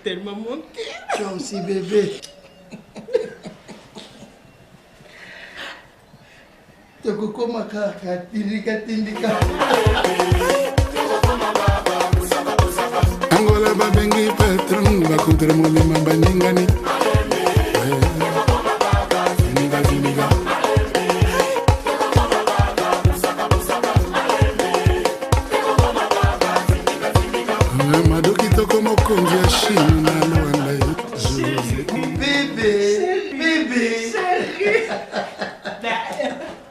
tellement manqué. Toi aussi, bébé. Toko makaka, tindika. Angola babengi patron, bakontra molima baningani. Madoki toko mokonzi ya Chine na Luanda. Bébé.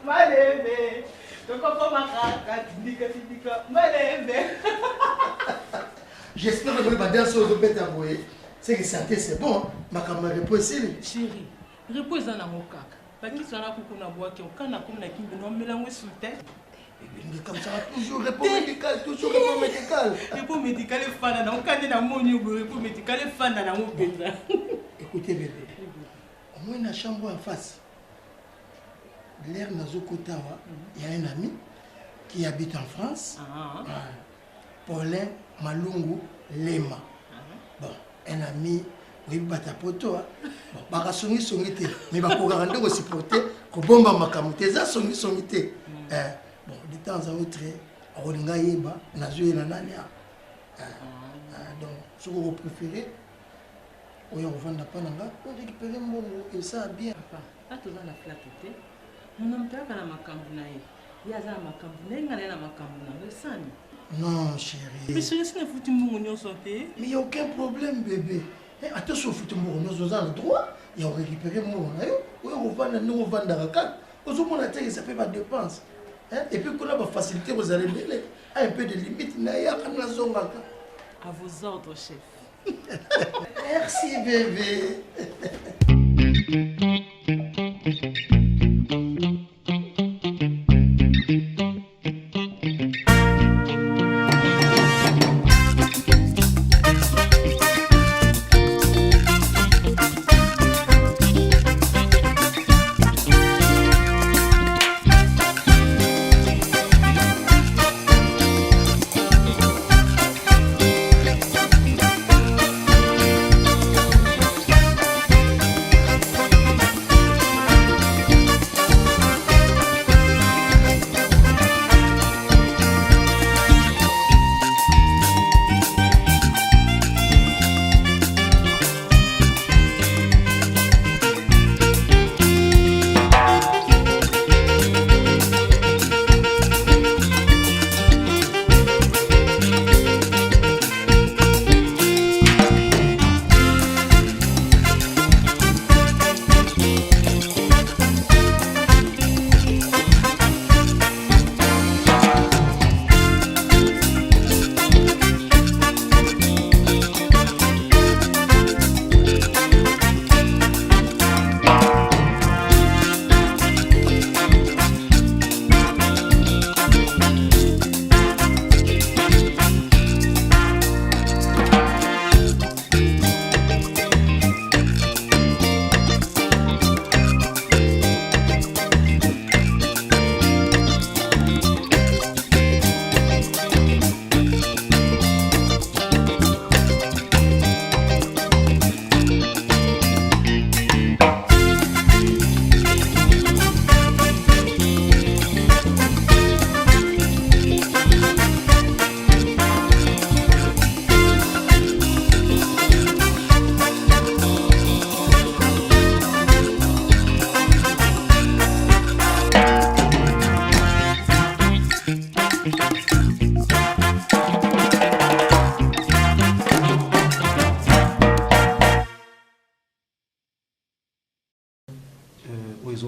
Malebe. Toko makaka, tindika. Malebe. J'espère que vous allez danser aux bêtes à vous. C'est que santé, c'est bon. Ma camarade repose ici. Chérie, repose dans mon caca. Parce que ça n'a pas de bois qui ont quand on a comme la qui nous mélange sous terre. Comme ça, toujours repos médical, toujours repos médical. Repos médical est fan dans le dans mon niveau, repos médical est fan dans mon pays. Écoutez, bébé, au moins, la chambre en face, l'air Nazokotawa, il y a un ami qui habite en France, Paulin Malungu Lema. Bon, un ami, oui, batapoto, bon, barasongi songité, mais bakogarande ko supporter ko bomba makamute za songi songité. Bon, de temps à autre, olinga yeba nazo na nani donc ce que vous préférez, on vend pas nanga, on récupérer mon et ça bien. Papa, là tu as la flatté. Mon homme t'a kana makambu na ye. Ya za makambu na ngana na makambu na sani. Non, chérie. Mais chérie, si foutu mon oignon sauté. Mais il n'y a aucun problème, bébé. Attention, foutu mon oignon, vous avez le droit. Il y a récupéré mon oignon. On va vendre dans la carte. Aux hommes, on a dit que ça fait pas de dépenses. Et puis, qu'on a la facilité, vous allez mêler. Un peu de limite, il y a à vos ordres, chef. Merci, bébé.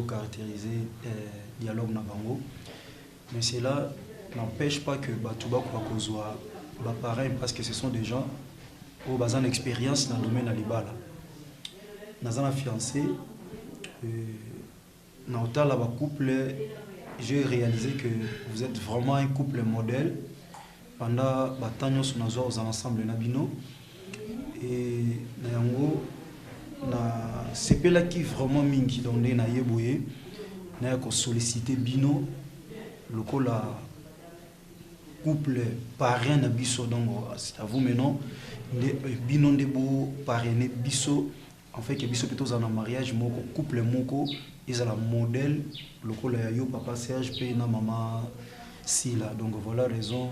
Caractériser dialogue na bango, mais cela n'empêche pas que Batouba Kwakozwa pareil parce que ce sont des gens au bazan d'expérience dans le domaine alibala. Nazana fiancé, dans le couple, j'ai réalisé que vous êtes vraiment un couple modèle pendant Batanyo Sunazo aux ensembles Nabino et Nayango. C'est là qui vraiment mingi dans les naïeboye n'a que sollicité bino le la couple parrain na biso donc c'est à vous maintenant bino ndebo parrainé biso en fait que biso plutôt en mariage moko couple moko ils ont la modèle lokola ya yo papa Serge pe na maman Sila. Donc voilà la raison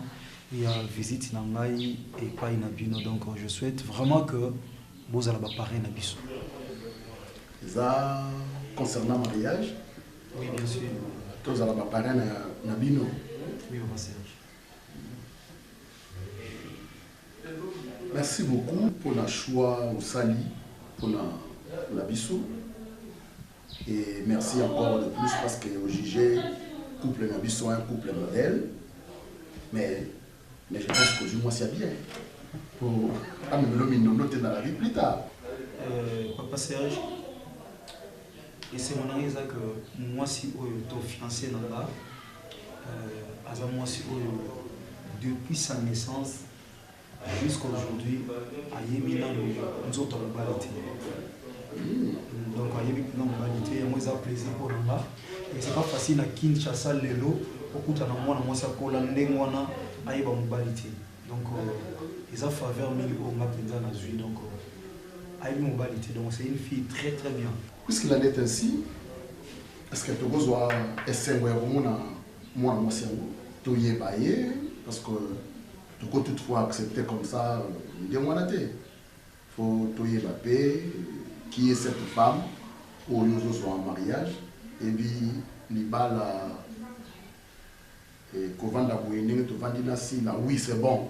il y a visite na ngai et pas na bino. Donc je souhaite vraiment que vous allez parrainer na biso. Ça concernant mariage. Oui bien sûr. Tous allez parrainer na bino. Oui papa Serge. Merci beaucoup pour le choix au Sali, pour la Bissou. Et merci encore de plus parce que au jugé, couple Nabisso est un couple modèle. Mais je pense que moi c'est bien. Pour amener l'homme noter dans la vie plus tard. Papa Serge, et c'est mon avis que moi si tu es fiancé dans là, moi si depuis sa naissance jusqu'à aujourd'hui, Ayemina nous autres modalité. Donc Ayemina modalité, moi ça plaisir pour nous. Et c'est pas facile à Kinshasa lelo, beaucoup de moi ça colle ndengwana Ayeba modalité. Donc ils ont faveur mille au mapenza na zui donc Ayemina modalité. Donc c'est une fille très très bien. Puisqu'il en est ainsi, est-ce que tu dois essayer de moi c'est tout y est baillé parce que tu peux toutefois accepter comme ça de moi la tête. Faut tout y est qui est cette femme où nous sommes en mariage et puis les balles et qu'on vend la bouine tu vends dinasi là oui c'est bon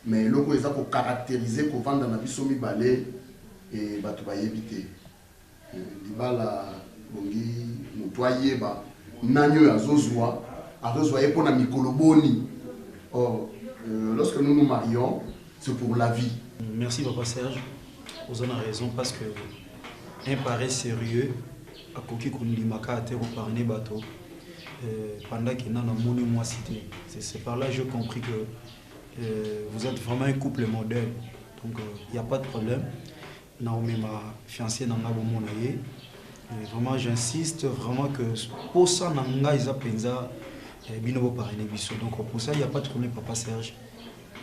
mais le coup ils pour caractériser qu'on vend dans la vie somi balé et bah tu vas éviter les balles bongi mutoyer ba nanyo azozwa pour na mikoloboni. Or lorsque nous nous marions, c'est pour la vie. Merci Papa Serge. Vous avez raison parce que un pari sérieux à Koki Kundimaka a été parrainé bateau pendant qu'il n'a pas moni moi cité. C'est par là que j'ai compris que vous êtes vraiment un couple modèle. Donc il n'y a pas de problème. Naomi ma fiancée n'a pas monaye. Vraiment j'insiste vraiment que pour ça nanga ils pensa binobo parrainé biso. Donc pour ça il n'y a pas de problème Papa Serge.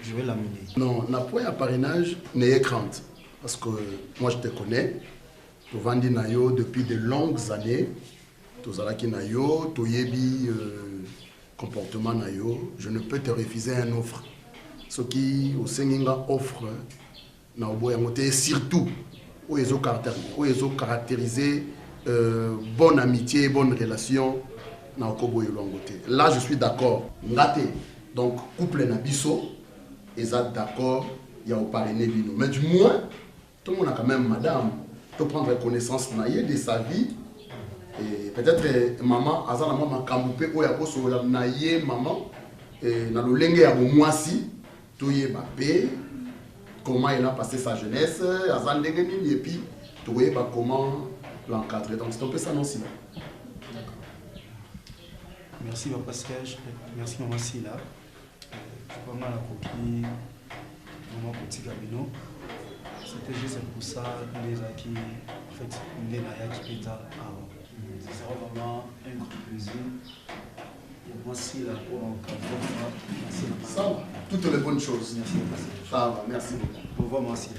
Je vais l'amener. Non, n'a pas un parrainage, n'ayez crainte. Parce que moi je te connais. Tu vendis nayo depuis de longues années. Tu zalaki nayo, tu yebi comportement nayo. Je ne peux te refuser une offre. Ce qui au Senginga offre na oboyangote surtout où ils ont caractérisé bonne amitié, bonne relation na okobo yolongote. Là je suis d'accord. Ngate. Donc couple na biso ils sont d'accord, il y a au parrainé bino. Mais du moins, tout le monde a quand même madame, de prendre connaissance de sa vie. Et peut-être maman, azana maman kambupe ou ya poso la naie maman, et na lolenge ya moisi, tout y est bapé, comment il a passé sa jeunesse, azan dengeni et puis tout y est comment l'encadrer. Donc c'est un peu ça non si. Merci Papa Serge, merci Maman Sila. Je prends la coquille, Maman Petit Gabino. C'était juste pour ça, les acquis, en fait, les naya qui étaient avant. Ce sera vraiment un grand plaisir. Et moi, si là, pour un ça va, toutes les bonnes choses. Merci, ça va, merci beaucoup. Au revoir, moi aussi.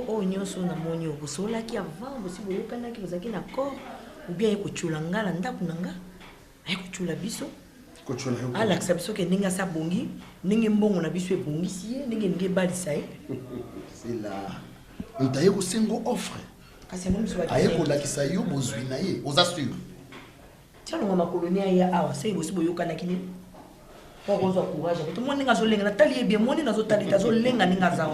Oh nyonso na moni okosolaki avant bosi boyokanaki bozaki na corps ou bien ekochula ngala ndako nanga ekochula biso kochula yo alakisa biso ke ndenge sa bongi ndenge mbongo na biso ebongisi ye ndenge ndenge balisa ye c'est là ntaye ko sengo offre kasi ngo biso aye ko lakisa yo bozwi na ye oza sûr tiano ngoma kolonia ya awa sai bosi boyokanaki ni Pourquoi courage? Tout le monde n'a pas de Nathalie est bien, moi, n'a pas de Azolenga, n'a pas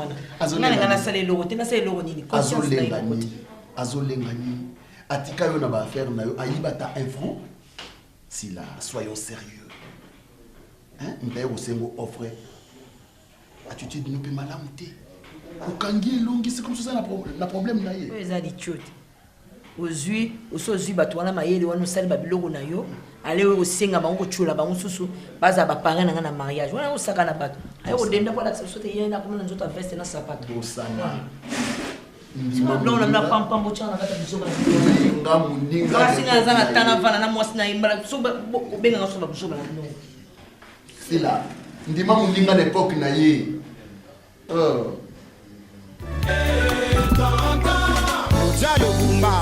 Atika yo na ba affaire na yo ayibata un franc. Si là, soyons sérieux. Hein? Ndaye osengo offre. Attitude nous peut malamuté. Okangi longi c'est comme ça la problème na ye. Oui, ça dit chute. Ozui, osozui batwana mayele wana sali babiloko na yo. Ale osenga bango chula bango susu baza ba parents na mariage. Wana osaka na bato. Ayo odenda kwa la sote yena comme nzoto veste na sapato. Osana. Sima blanc on a pam pam bocha na kata biso ba. Nga muninga. Kasi nga zanga tana vana na mwasi na imbala so ba benga nga so ba biso ba no. Sila. Ndima muninga l'époque na ye. Jalo Bumba.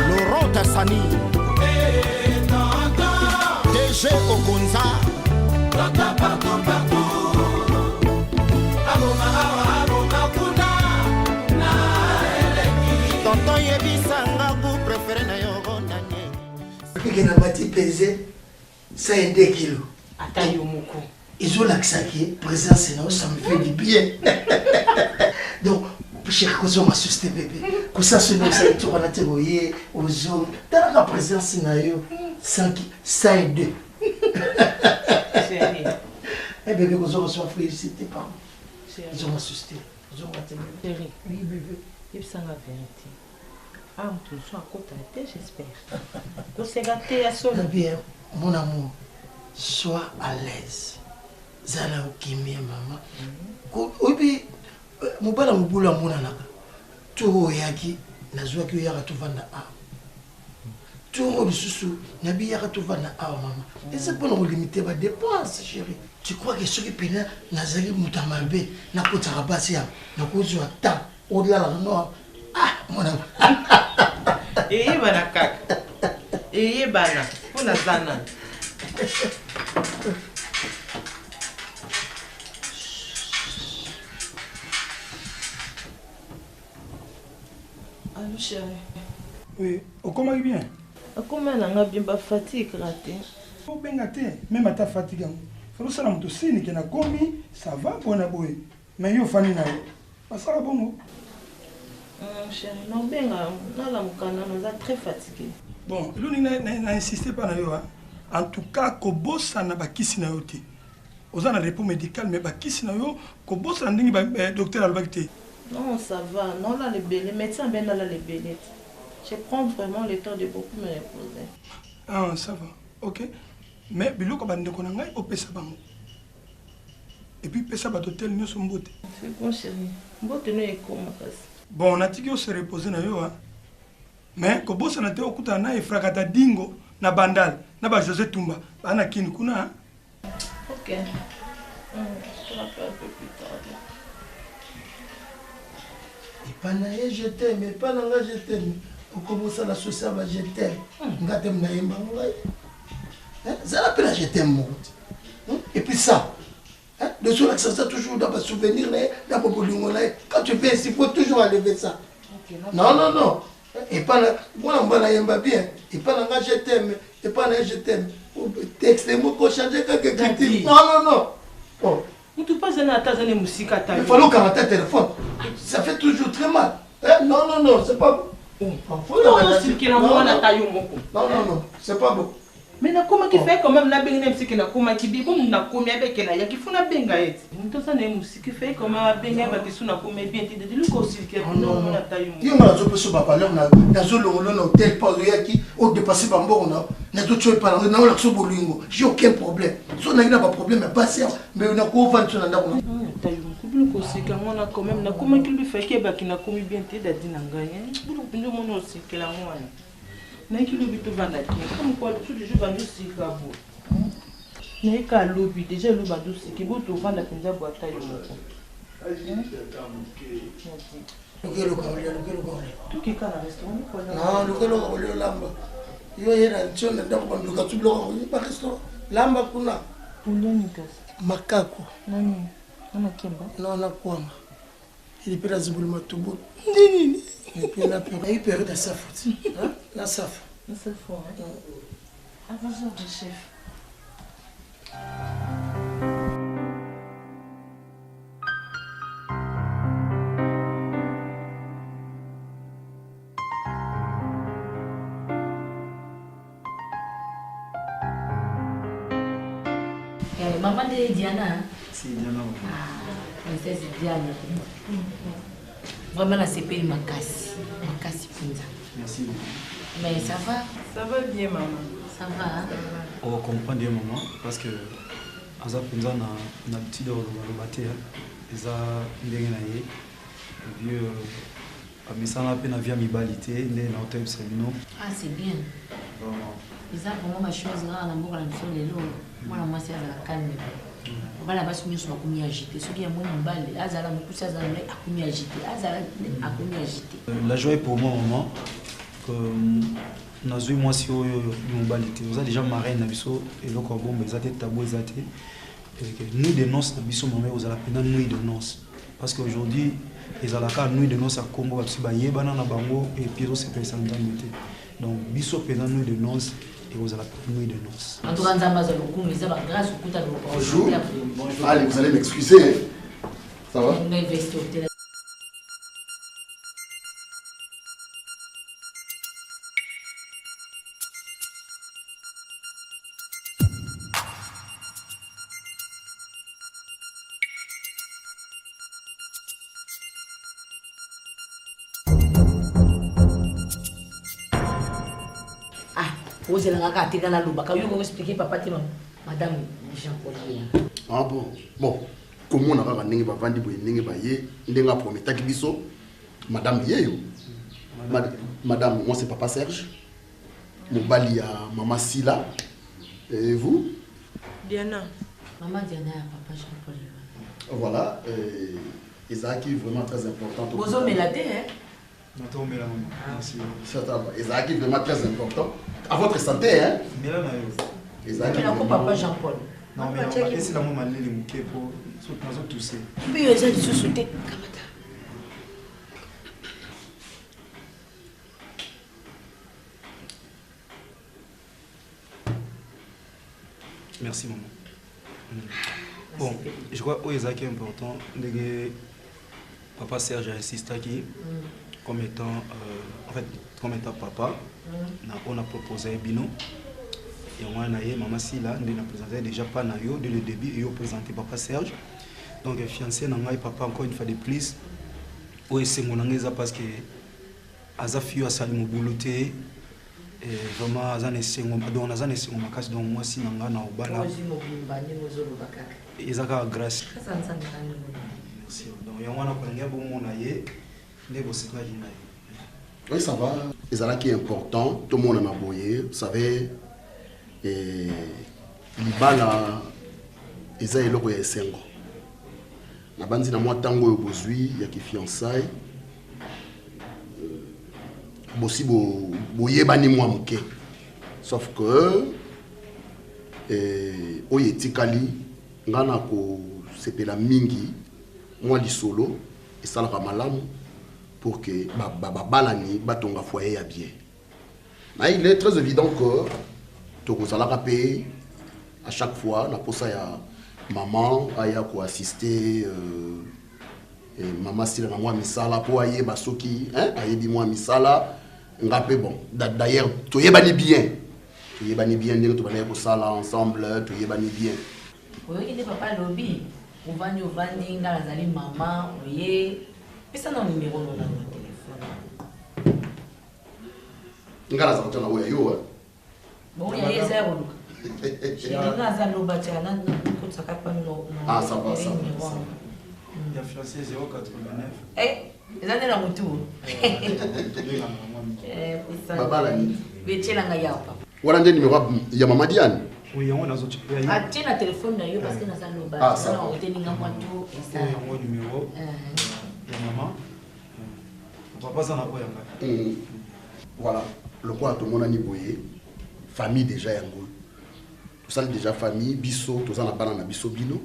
Laurent Tassani. DG Ogonza. Tonton Yebisanga vous préférez na yogo nanye. Qui n'a pas pesé 102 kilos. Ata yo moko. Ils ont l'accès présence, ça me fait du bien. Donc, cher Kozo m'a susté bébé. Que ça se nomme, ça est tout en atelier aux hommes. Dans la présence, il y a 102. Eh bébé, Kozo m'a félicité par moi. Ils ont assisté. Ils ont attendu. Chérie, oui bébé. Il sent la vérité. Ah, tu sois à côté de la tête, j'espère. Tu sais gâté à son. Bien, mon amour, sois à l'aise. Zala okimia mama. Obi mobala mobula mona naka. To yaki nazwa ki yaka to vanda a. To bisusu nabi yaka to vanda a mama. Et c'est pour nous limiter ba dépenses chérie. Tu crois que ce qui pena nazali mutamabe na kota rabasi ya na kozwa ta au-delà la non. Ah mon amour. Eh bana kaka. Eh bana, on a zana. Allô chérie. Oui, comment bien? Comment on a bien fatigue raté? Oh ben gâté, même à ta fatigue. Faut que ça me touche ni que na komi, ça va pour na boy. Mais yo fani na yo. Pas ça bon. Chérie, non ben na la mukana nous a très fatigué. Bon, l'uni n'a insisté pas na yo. En tout cas, ko bossa na bakisi na yo te. Oza na repos médical mais bakisi na yo ko bossa ndingi ba docteur albacté. Non, ça va. Non, là, les médecins, ben là, les bêtes. Je prends vraiment le temps de beaucoup me reposer. Ah, ça va. Ok. Mais, bilo ko bande ko ngai o pesa bango. Et puis pesa ba d'hôtel nyo sombote. C'est bon, chérie. Mbote no eko makasi. Bon, on a dit que se reposer na yo hein. Mais ko bossa na te okuta na e frakata dingo na bandal na ba José Tumba. Bana kini kuna hein. Ok. Je te rappelle un peu plus tard. Et pas naïe, je t'aime, et pas naïe, je t'aime. Au commence à l'associer à je t'aime. Nga t'aime naïe, ça l'appelle je t'aime, mon. Et puis ça, de sur l'accent, ça toujours dans le souvenir, dans le boulot, quand tu fais, il faut toujours enlever ça. Non, non, non. Et pas moi, on va bien. Et pas naïe, je t'aime, et pas naïe, je t'aime. Texte, moi, quand changer quelque critique. Non, non, non. Oh. Il faut le caractère téléphone. Ça fait toujours très mal. Non, non, non, c'est pas bon. Non, non, c'est pas bon. Mais comment qui fait quand même la benga musique na comment qui bi comme na komia avec la ya qui funa benga et tout ça na musique fait comme la benga ba qui suna komia bien ti de lu ko silke non na tayo yo mala zo peso ba parler na zo longolo na hôtel pas ya qui au dépasser ba mboko na to tshwe pa na la so bolingo j'ai aucun problème so na pas problème mais pas ça mais na ko vendre na ndako tayo lu ko silke ngona quand même na comment qui lui fait que ba qui na komi bien ti da dinanga hein bulu bindu mono silke la ngona mais qui lui tout vendre comme quoi tout le jour va nous silke abo mais ka lobby déjà le badou silke bo to vendre penza boîte tayo tout qui est à restaurant non le lamba yo yera ntshona ndako banduka tsubulo ko ba restaurant lamba kuna makako nani nana kemba non na kwanga il peut azibulu matubu nini et puis la période de sa faute hein la saf la seule fois à 20h de chef Maman de Diana. C'est Diana. Princesse Diana. Vraiment, la CP Makassi. Makassi Punza. Merci beaucoup. Mais ça va? Ça va bien, maman. Ça va, hein? On comprend bien, maman, parce que aza penza na petit de loba te eza ndenge na ye vieux amisana pe na via mibali te nde na hotel Sabino. Ah c'est bien. Eza vraiment ma chose là na mboka na biso lelo mwana mwasi azala calme. Bala basi nyonso bakomi agité soki ya mwana mobali azala mokusi azala akomi agité azala akomi agité. La joie est pour moi maman que nazwi mwasi oyo mobali te oza déjà marraine na biso eloko bomba eza te tabou eza te nuit de noces na biso mama ozala pena nuit de noces parce que aujourd'hui ezalaka nuit de noces akombo bato bayebana na bango et puis ozosepelisa nzambe te donc biso pena nuit de noces et ozala nuit de noces. En tout cas nzambe azala lokumu eza bagrâce okuta bonjour. Allez, vous allez m'excuser. Ça va? On a investi au télé. Vous allez expliquer papa madame Jean-Paul. Ah bon. Bon. Comment on a gagné bavandi boye ndenge baye ndenga prometa kibiso madame yeyo. Madame, moi c'est papa Serge. Mobali ya maman Sila. Et vous? Diana. Maman Diana papa Jean-Paul. Voilà, Isaac est vraiment très important. Vous avez la tête, hein? Isaac est vraiment très important. À votre santé, hein? Isaac est papa Jean-Paul. Non, mais c'est la maman les mouquets pour tout ça. Puis ils ont sous-sauté. Merci maman. Bon, je crois que Isaac est important. Papa Serge insiste qui comme étant papa, on a proposé Bino. Et on a maman Sila, on a présenté déjà pas Nayo dès le début et on a présenté papa Serge. Donc fiancé Nanga et papa encore une fois de plus. Oui, c'est mon anglaise parce que Azafio a sali mon bouloté. Et vraiment Azan et Sengo, donc Azan et Sengo Makas donc moi si Nanga na obala. Ezaka grâce. Merci. Donc il y a un bon mon aïe. Oui, ça va. Et ça là qui est important, tout le monde en a boyé. Vous savez, l'Ibala, ils ont eu le Sengo. La bande na moi tango bozui, il y a qui fiançailles. Bossi boye bani moi muke. Sauf que, oyetikali, ngana ko sepela mingi, moi li solo, et ça la malamu. Pour que balani batonga foyer ya bien. Il est très évident que tu vas payer à chaque fois la posa ya maman aya ko assister maman style na moi misala pour ayer basoki hein ayebi moi misala ngapé bon d'ailleurs to yebani bien ndenge to bana ko sala ensemble to yebani bien. Oui, il papa lobby on va ngala zali maman oye. Et ça n'a numéro dans le téléphone. Ngala za tona oya yo. Bon, il y a 0. J'ai un zalo batiana pour ça pas no. Ah ça va ça. Il a fiancé 089. Eh, les années la moto. Baba la ni. Betela ngaya papa. Wala nde numéro ya maman Diane. Oui, on a autres. Ah, tiens la téléphone na yo parce que na zalo batiana. Ah ça. On teni nga moto et ça. On a numéro. Maman, on va pas s'en avoir. Voilà, le quoi tout le monde a niboyé, famille déjà yango. Tout ça déjà famille, biso, tout ça na banana biso bino.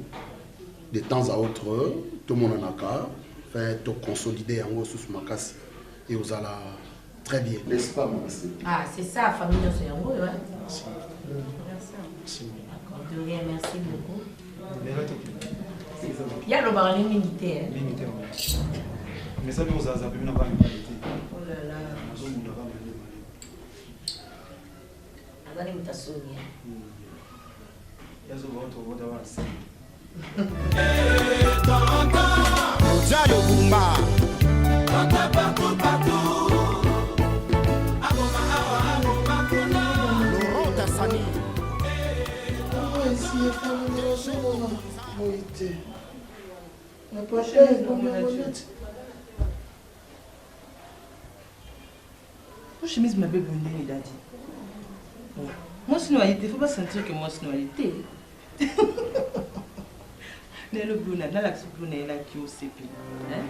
De temps à autre, tout le monde en a qu'à faire tout consolider yango sous makasi et aux ala très bien, n'est-ce pas maman? Ah, c'est ça famille de yango, ouais. Merci. Merci. D'accord, de rien, merci beaucoup. Il y a le bar limité. Mais ça nous a zappé une bonne qualité. Oh là là. Azali mtasoni. Yazo voto voda wasi. Jalo Bumba. Laurent Tassani. te. Na papa ekombi yango neti. Chemise ma bébé ndenge dadi. Moi sinon il faut pas sentir que moi sinon il le bleu na la bleu na la qui au CP. Hein?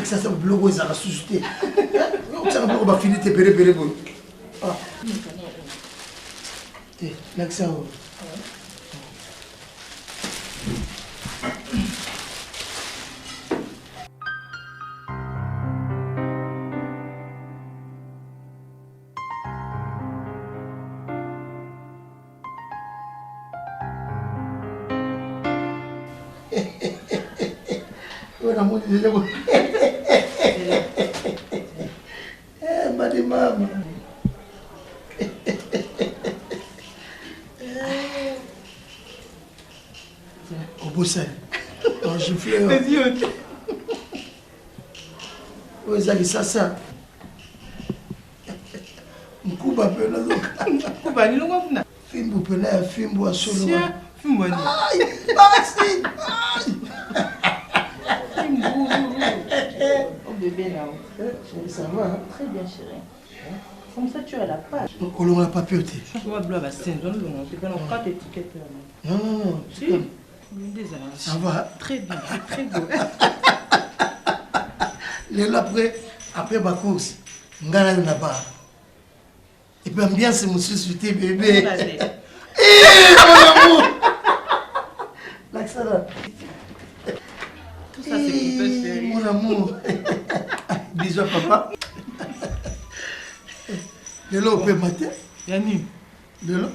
Ça c'est le logo, ça va susciter. Ça va finir tes péré. Ah. L'accent. Mama. Au beau sel. En gifleur. Oui, ça. Mkuba pela loka. Mkuba ni longa kuna. Fimbo pela fimbo asolo. Fimbo ni. Ai, basi. Fimbo. Oh bébé là. Ça va? Très bien chérie. Comme ça tu as la page. On n'a pas pu ôter. Je vois bleu à scène, donne le nom. C'est qu'on a 4 étiquettes là. Non. Si. Ça va? Très bien, très beau. Après ma course, ngala na ba. Et puis ambiance me suscité bébé. Mon amour. L'accent là. Tout ça c'est pour toi chérie. Mon amour. Bisous à papa. Lelo pe matin. Yani. Lelo.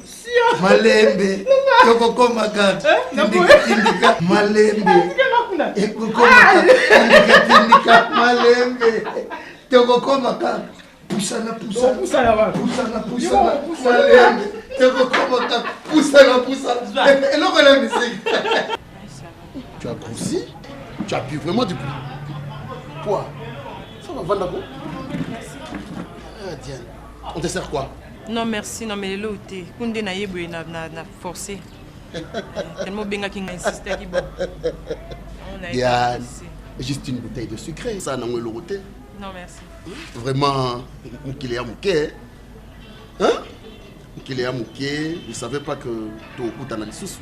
Malembe. Yoko makati. Indika malembe. Yoko indika malembe. Yoko makati. Pusana. Malembe. Yoko makati. Pusana. Et là la musique. Tu as grossi? Tu as bu vraiment du poids? Ça va, Vandako? Merci. Ah, Diane. On te sert quoi? Non merci, non mais là où t'es. Kunde na yeboye na forcé. Tellement benga qui insisté qui bon. Diane, juste une bouteille de sucré. Ça n'a pas le roté. Non merci. Vraiment, qu'il est à mouquet. Hein? Qu'il est à mouquet. Je ne savais pas que tu as un sous.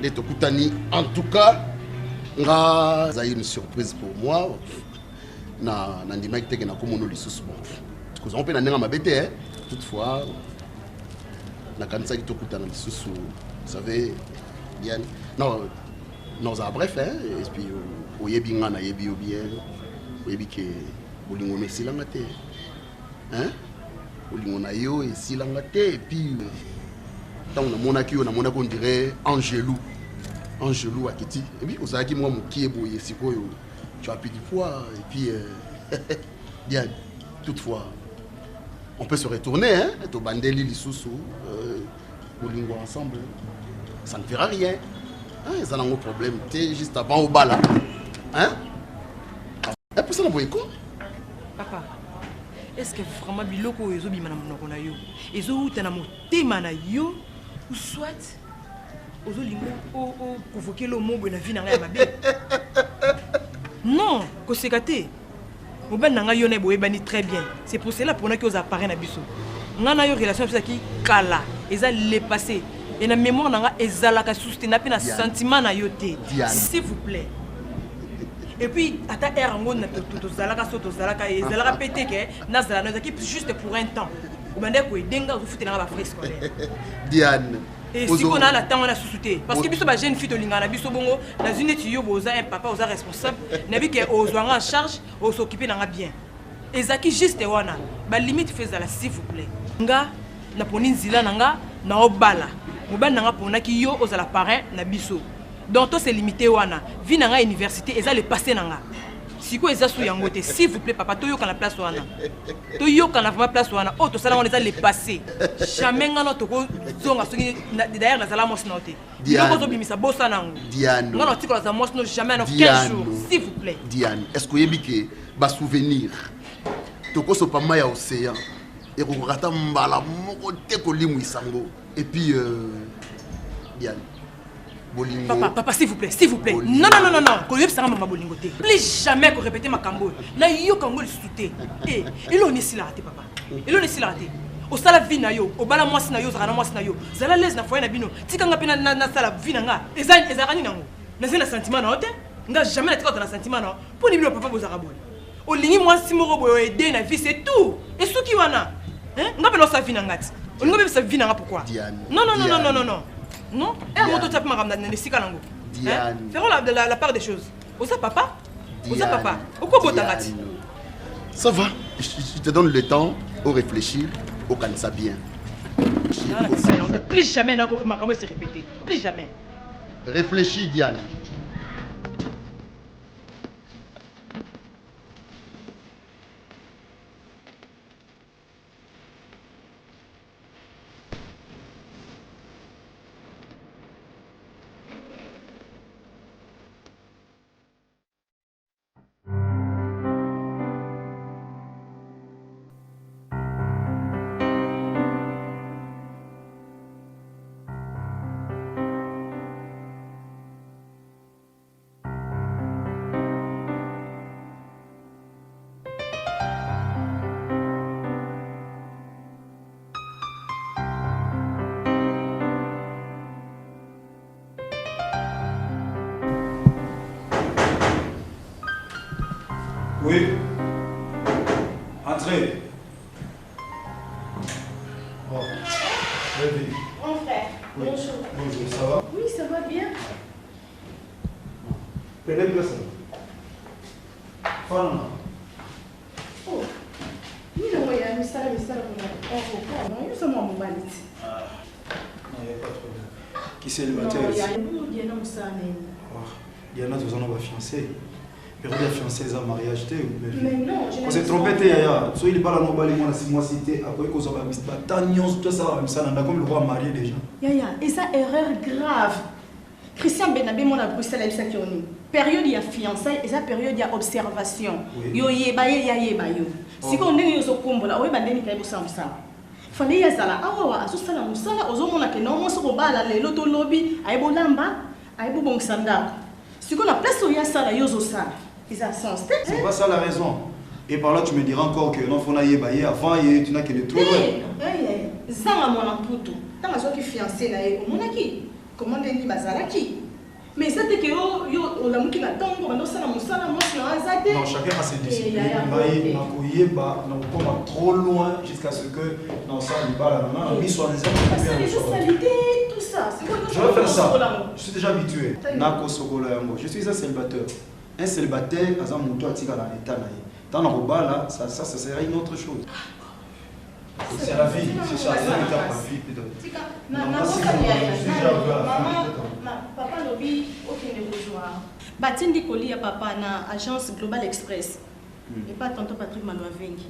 Les Tokutani, en tout cas, ça a une surprise pour moi. Na ndima kiteke na komono lisusu bon. Parce qu'on peut na ma bête toutefois na kanisa ki tokutana lisusu, vous savez, Diane. Non, ça bref hein, et puis oyebi nga na yebi bien. Oyebi ke bolingo mesilanga te. Hein? Bolingo na yo esilanga te et puis tant on a monaki on dirait Angelou Akiti. Et puis vous avez moi mon qui est boyé sikoyo. Tu as pris du poids et puis bien, toutefois, on peut se retourner, hein, au bandeli lisusu, bolingo ensemble, ça ne fera rien. Hein, ils ont un problème, t'es juste avant au bas là. Hein? Et puis ça n'a pas écho. Papa, est-ce que vraiment biloko ezo bimana monoko na yo? Ezo utana motema na yo ou soit ozo lingo o convoquer le mot na vie na ya mabe? Non, kosekate. Moben nanga yo na boyebani très bien. C'est pour cela pour na ki aux appareils na biso. Ngana yo relation ça qui kala, eza le passé. Et na mémoire nanga ezalaka soutenir na pe na sentiment na yo te. S'il vous plaît. Et puis ata air ngo na to zalaka soto zalaka ezalaka pété ke na zala na qui juste pour un temps. Obande ko edenga zo futé na ba frais scolaire. Diane. Et si on a la temps on a sous-souté parce que biso ba jeune fille to lingana biso bongo dans une étude yo boza un papa oza responsable na bi ke ozwanga en charge o s'occuper nanga bien. ezaki juste wana ba limite fezala s'il vous plaît nga na poni nzila nanga na obala mobali nanga ponaki yo ozala parrain na biso donc to c'est limité wana vi nanga université eza le passé nanga siko eza su yango te s'il vous plaît papa to yoka na place wana to yoka na vraiment place wana oh to sala wana eza le passé jamais nga no to ko zonga soki d'ailleurs nazala mos na te Diane ko zo bimisa bossa nango Diane nga no tiko za mos no jamais no 15 jours s'il vous plaît Diane est-ce que yebi ke ba souvenir to ko so pa maya océan et ko rata mbala moko te ko limu isango et puis Diane Bolingo. Papa, s'il vous plaît, s'il vous plaît. Bolingo. Non, non, non, non, non. Qu'on y maman bolingo te. Plus jamais qu'on répète ma cambo. Na yo cambo le souté. Eh, il on est si raté papa. Il on est si raté. Au sala vie na yo, au bala moi na yo, zara moi na yo. Zala les na foyer na bino. Tika nga pena na sala vie na nga. Ezarani nango. Na zena sentiment na hote. Nga jamais na tika na sentiment na. Pour ni bino papa bozara boy. Au lingi moi si moro boy aider na vie c'est tout. Et sou ki wana. Hein? Nga pena sa vie na ngati. On nga sa vie na nga pourquoi? Non non non non non non non. Non? Et à mon tour, tu as Faisons la part des choses. Osa papa? Osa papa? Pourquoi Botangati? Ça va. Je te donne le temps au réfléchir, au cancer bien. Plus jamais, ma caméra se répéter. Plus jamais. Réfléchis, Diane. Oui. Entrez. Bon. Réveille. Mon frère, Oui. bonjour. Bonjour, ça va? Oui, ça va bien. Prenez place. Fana. Oh, oui, non, il y a un message pour non, il y a seulement mon balai. Ah, non, il n'y a pas de problème. Qui c'est le Non, matin il y a ici? un bout, il y a un message. Diana, tu as un fiancé. Période de fiancé, c'est un mariage. Mais non, je on s'est trompé, Yaya. Soit il parle à nos balais, moi, moi, cité. Après, qu'on soit mis bataillon, tout ça, même ça, on a comme le roi marié déjà. Yaya, et ça, erreur grave. Christian Benabé, mon à Bruxelles, il s'est période il y a fiançailles, et ça, période il y a observation. Yo yeba, ya yeba, yo. Si on est yo sokombo, là, oui, bandé, il y a ça. Fallait y a ça là. Ah, ouais, à ce stade, on s'en a, aux hommes, on a que non, on se rebat là, les loto lobby, à Ebo Lamba, à Ebo Bon Sanda. Si on a place où il y a ça là, yo ça. Ils ont sens. C'est pas ça la raison. Et par là, tu me diras encore que non, faut n'a yeba, avant, tu n'as que le trop loin. Ça, mon amputo. Tant que tu fiancé là, on a qui? Comment on dit bazala qui? Mais ça c'est que yo la muki na tango bando sala musala moi na azate. Non, chacun a ses disciplines. Mais na koyeba na koma trop loin jusqu'à ce que non ça il va là non mi soit des tout ça. Je vais faire ça. Je suis déjà habitué. Nako sokola yango. Je suis un célibataire. Un célibataire à un moto atika dans l'état là. Dans la robala, ça serait une autre chose. C'est la vie, c'est ça, c'est l'état de la vie peut-être. Papa lobby aucun bourgeois. Batindi Koli à papa na agence Global Express. Et pas tonton Patrick Maloavengi.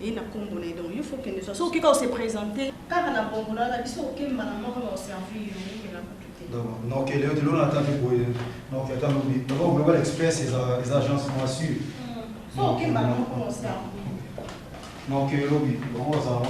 Et na Congo donc il faut que nous soyons qui quand se présenter car na bongo là la biso aucun maman comment servir non que les autres attendent pour non que attends d'abord Global Express les agences moi sûr. Aucun maman comment servir. Non que lobby on va ça.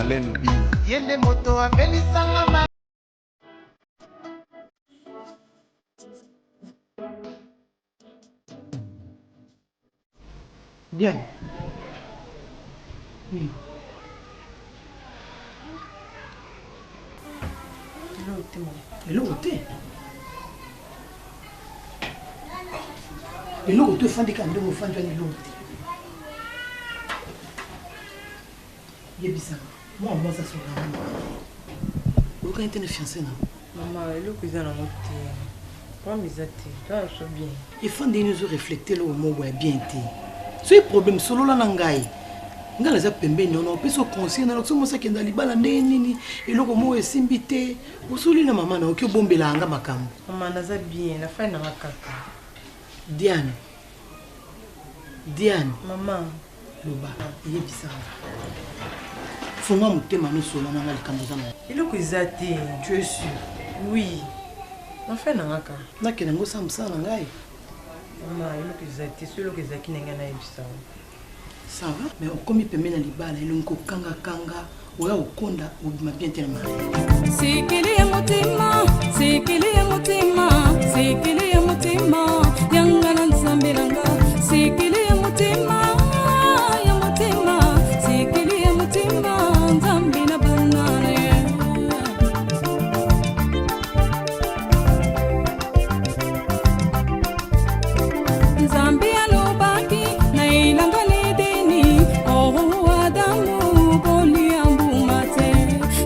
Marlène B. Yende moto apelisanga Diane. Oui. Eloko te. Eloko te fandika ndenge ofandi wana eloko te. Yebisanga. Moi ça sur la main. Oka était une fiancée na. Maman, eloko eza na mote. Pas misate. Ça so bien. Il faut nous réfléchir le mot bien te. C'est problème solo la ngai. Ngala za pembeni on peut se conseiller na so mosa kenda libala nini eloko mo esimbi te. Usuli na mama na okyo bombela anga makambo. Maman naza bien, na fa na kaka. Diane. Maman, loba yebisa. Fonga mutema no solo na ngali kambo zana. eloko eza te. Tu es sûr? Oui. Na fa na kaka. Na kena ngo samsa na ngai. Maman, eloko eza te. So eloko eza kinenga na yebisa. Ça va? Mais on comme pembeni na libala elongo kanga oya okonda obima bien te na mari. Sikili ya mutima, yanga na nzambe nanga. Sikili ya mutima, nzambe na banana ye. Nzambe alobaki na ilanga lideni, oh Adamu boli ambuma te.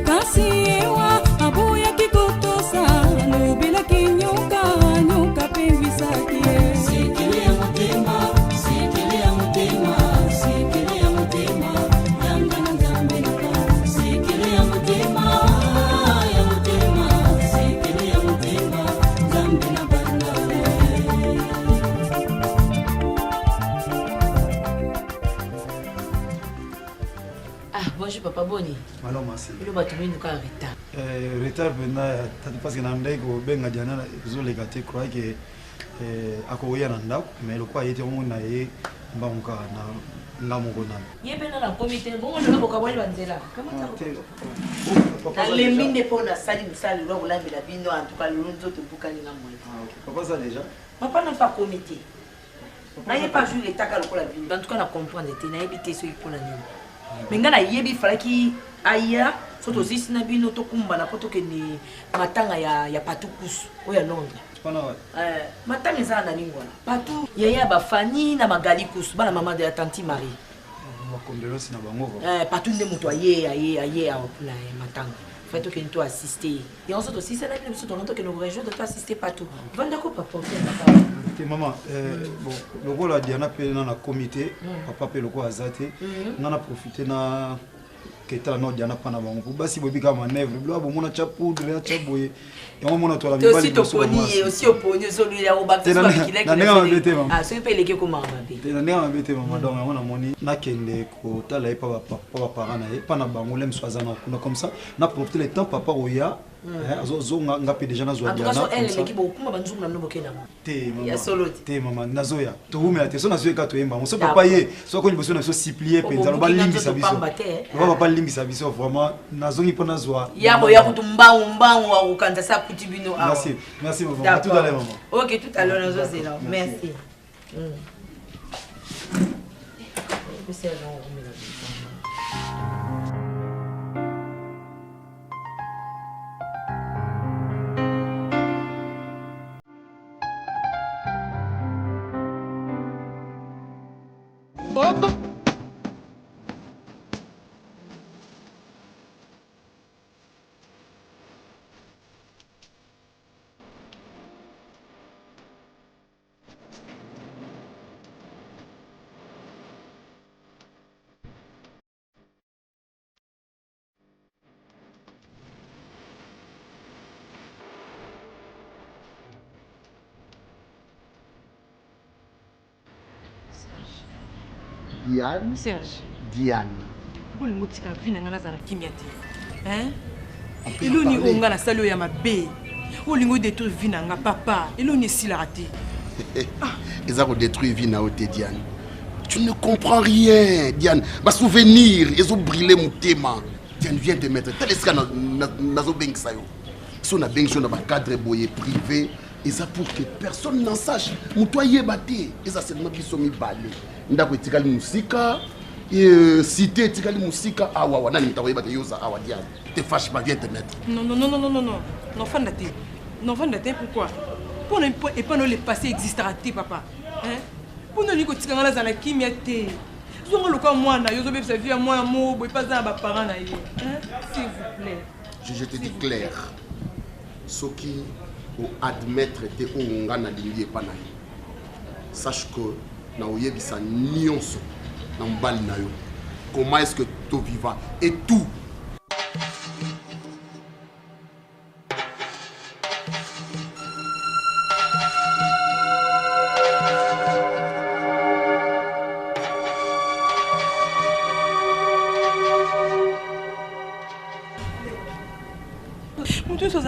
Kasi ewa abuya kikotosa, nubila kinyoka pewisaki ye. Sikili ya mutima, yanga na nzambe nanga. Sikili ya mutima, nzambe na banana ye. Bonjour papa Boni. Alors merci. Il va tomber en retard. Retard parce que nandai ko benga jana zoleka te crois que akoya na ndako mais le quoi était on na ye mbanka na ngamoko na. Yebena na comité bon on loboka bwali banzela. Comment ça? Na lembinde pona sali misali lo bulambela bindo en tout cas lunzo to bukani na moi. Papa ça déjà? Papa n'a pas comité. Na ye pas jouer l'état ka lokola bindo. En tout cas na comprendre te na ebité so ipona nini. Mais ngana yebi falaki aya soto sisi na bino to kumba na poto ke ni matanga ya patukus o ya Londres. Matanga eza na ningwana. Patu yaya ba Fanny na Magalikus bana mama de la tante Marie. Condoléances na bango. Patu nde muto aye na matanga. Fait que nous assister. Et ensuite aussi c'est là que nous sommes que nous régions de toi assister partout. Vanda ko papa. Ok maman, bon le rôle a Diana pe na comité, papa pe le ko azate. On a profité na keta no Diana pana bango. Basi bobi ka manœuvre, blo bo mona cha poudre ya cha boye. Et on mona to la mibali. Aussi to poni et aussi au poni celui là au bac c'est pas qu'il est. Ah, c'est pas les que comment mabe. Na ndenga mabete maman donc on a moni na kende ko tala pa parents na ye, pa na bango lem soazana kuna comme ça. Na profiter le temps papa oya. Zo nga pe déjà na zo Diana. En tout cas elle l'équipe beaucoup ma banzu na noboke na. Te maman. Ya solo te maman nazoya. To humela te so na zo ka to yemba. On so papa ye, so ko ni boso na so supplier pe nzalo ba limbisa biso. On va limbisa biso vraiment nazongi pona zo. Ya kutumba wa kukanza sa kuti bino awa. Merci maman. À tout à l'heure maman. OK, tout à l'heure nazo c'est là. Merci. Bob. Diane. Serge. Diane. Bolingo tika vina ngana zana kimia te. Hein? Eloni onga na salo ya mabe. Bolingo détruire vina nga papa. Eloni sila te. Ils ont détruit vie na ote Diane. Tu ne comprends rien, Diane. Ma souvenir, ils ont brûlé mon thème. Tiens, viens te mettre. Tel est-ce nazo beng sayo. Si on a beng sur un cadre boyer privé, et ça pour que personne n'en sache. Moutoyer batté. Et ça c'est le qui sont mis balé. Ndako etikali musika. Et cité etikali musika. Ah wa nani mtawoye batté yosa ah wa dia. Te fâche pas, viens te mettre. Non. Non, Fandate. Non, Fandate, pourquoi? Pour ne pas le passé existera-t-il, papa? Hein? Pour ne pas dire que la kimia te. Si on le cas moi, na yo be sa vie à moi amour, boy pas dans ba parents na yo. Hein? S'il vous plaît. Je te dis clair. Ce qui ou admettre te onga na lingi pa na yo. Sache que na oyebisa nyonso na mbali na yo. Comment est-ce que tu vivas et tout.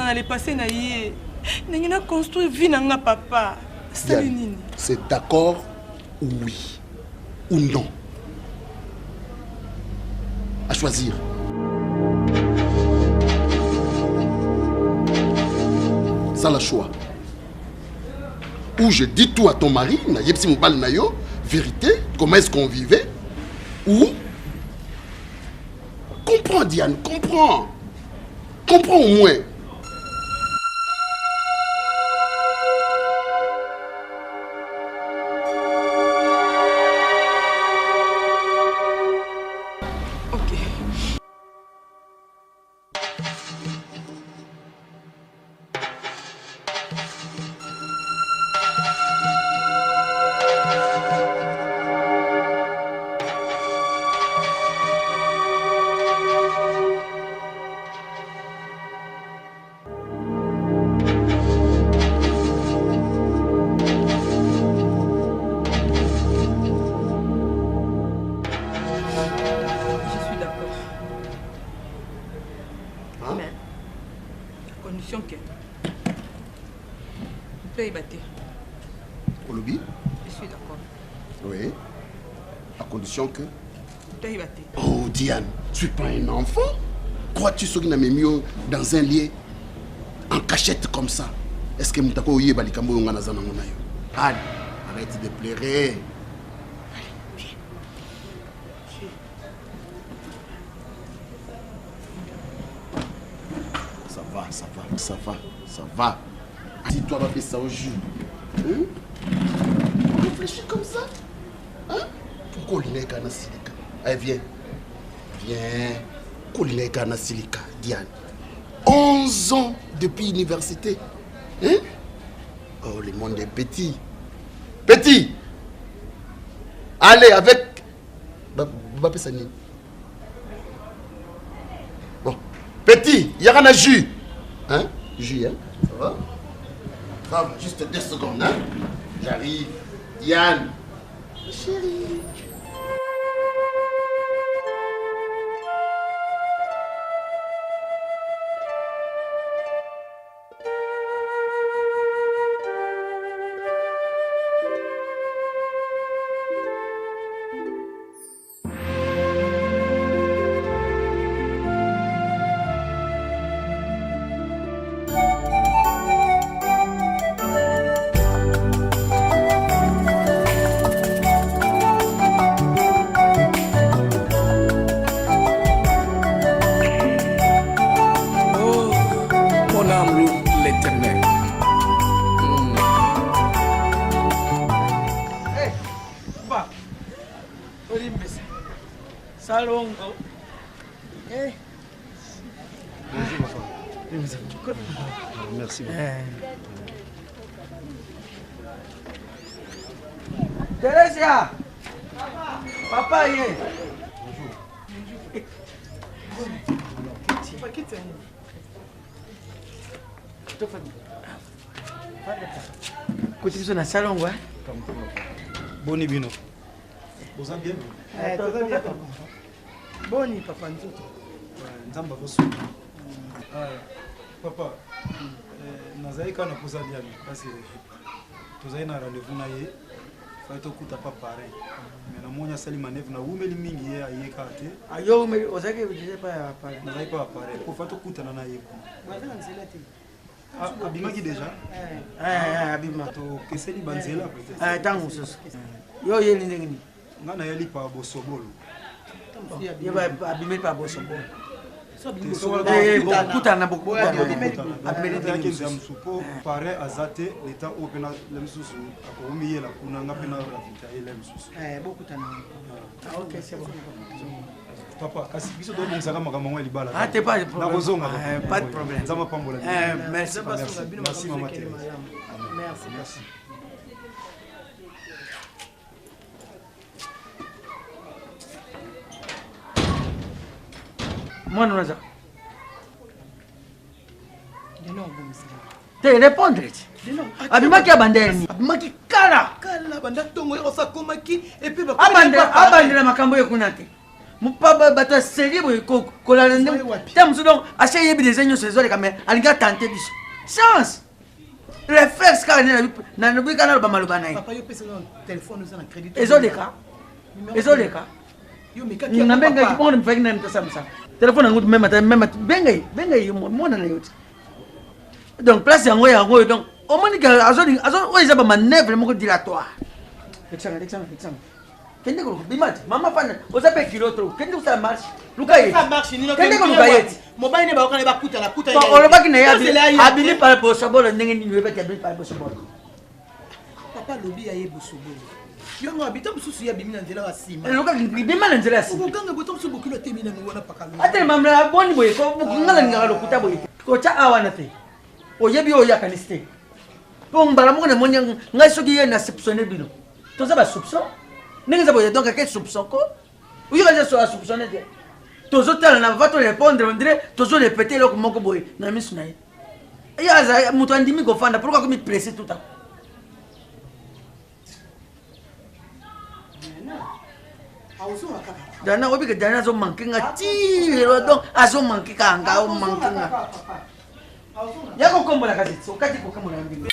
Allez passer naïe. N'a construit vie nanga papa. C'est d'accord ou oui ou non. À choisir. Ça le choix. Ou je dis tout à ton mari, na yepsi mobal na yo, vérité, comment est-ce qu'on vivait, ou comprends Diane, comprends. Comprends au moins. Que... Oh Diane, tu es pas un enfant? Crois-tu ce qui n'a mieux dans un lit en cachette comme ça? Est-ce que Moutako Oye Balikambo Yonganazana Monayo? Allez, arrête de pleurer. Allez, viens. Ça va. Dis-toi, va faire ça au jus. Réfléchis comme ça. Hein? Pourquoi il n'est qu'à Nasilika? Allez, viens. Pourquoi il n'est qu'à Nasilika, Diane? 11 ans depuis l'université. Hein? Oh, le monde est petit. Petit! Allez, avec... Bapesani. Bon. Petit, il y a un jus. Hein? Jus, hein? Ça va? Ça va, juste 2 secondes, hein? J'arrive. Diane. Chérie. Salongo. Bonjour ma femme. Merci beaucoup. Teresia. Papa y est. Bonjour. Na salongo. Boni bino. Vous allez bien? Boni papa nzoto. Nzamba bosu. Papa, nazali kana kozali ami parce que tozali na rendez-vous na ye Faut être coup pas pareil. Mais na monya sali manevre na umeli mingi ye ayeka te. Ayo umeli ozake déjà pas pareil. Na pas pareil. Pour faut être na na yeko. Bazana nzela te. Abimaki déjà? Abima. To keseli banzela peut-être. Tango soso. Yo yeli ndengini. Ngana yeli pa bosobolo. Yo abimeli pa bosobolo. Kutana beaucoup pare azate l'état opena lemsusu akoumi yela kunanga pena ravita lemsusu bokutana OK c'est bon papa kasi biso do bonzaka makambo ngwa libala t'es pas de problème pas de problème nzama pambola merci merci maman Thérèse merci mwana unaza te répondre abimaki abandeni abimaki kala banda ntongo osakomaki epe abandela makambo ekuna te mopaba bato aserie boye kolala nde te mosu donc ache yebi dese nyonso ezoleka me alingi atante biso chance réflexe kaka nalobi kana loba maloba na ye ezoleka nambengaki bongo mfaki na mtosamsa telefone yango mema bengai mona na yo te donc place yango donc omoni oyo eza bamanevre moko dilatoire Alexandre kende koluka bimati mama fana oza mpe kilo tro kende kosala marche luka ye kende koluka ye ti mobali ne bakokana bakutana olobaki na ye abili pale bosobolo ndenge nini oyebaki abili pale bosobolo papa lobi aye bosobolo yongo abita mosusu ya bimi na nzela ya nsima bima na nzela ya nsima okokanga bota mosusu bokilo atemi na miwana pakalo ate mamla aboni boye ngala ningaka lokuta boye kotya awana te oyebi oyo yakanisi te po mbala moko na moni ngai soki ye na soupçonne bino toza basoupçon ndenge eza boye donc ake soupçon ko oyokasa so asoupçonne te tozotala na va torépondre ondire tozorépéte eloko moko boye na miso na ye ye aza moto andimi kofanda pourkui akomi presse tout a dana obike dana azomanke nga ti lelo donc azomanke kaka nga omanke nga yakokombola kasi okati kokombola mbingo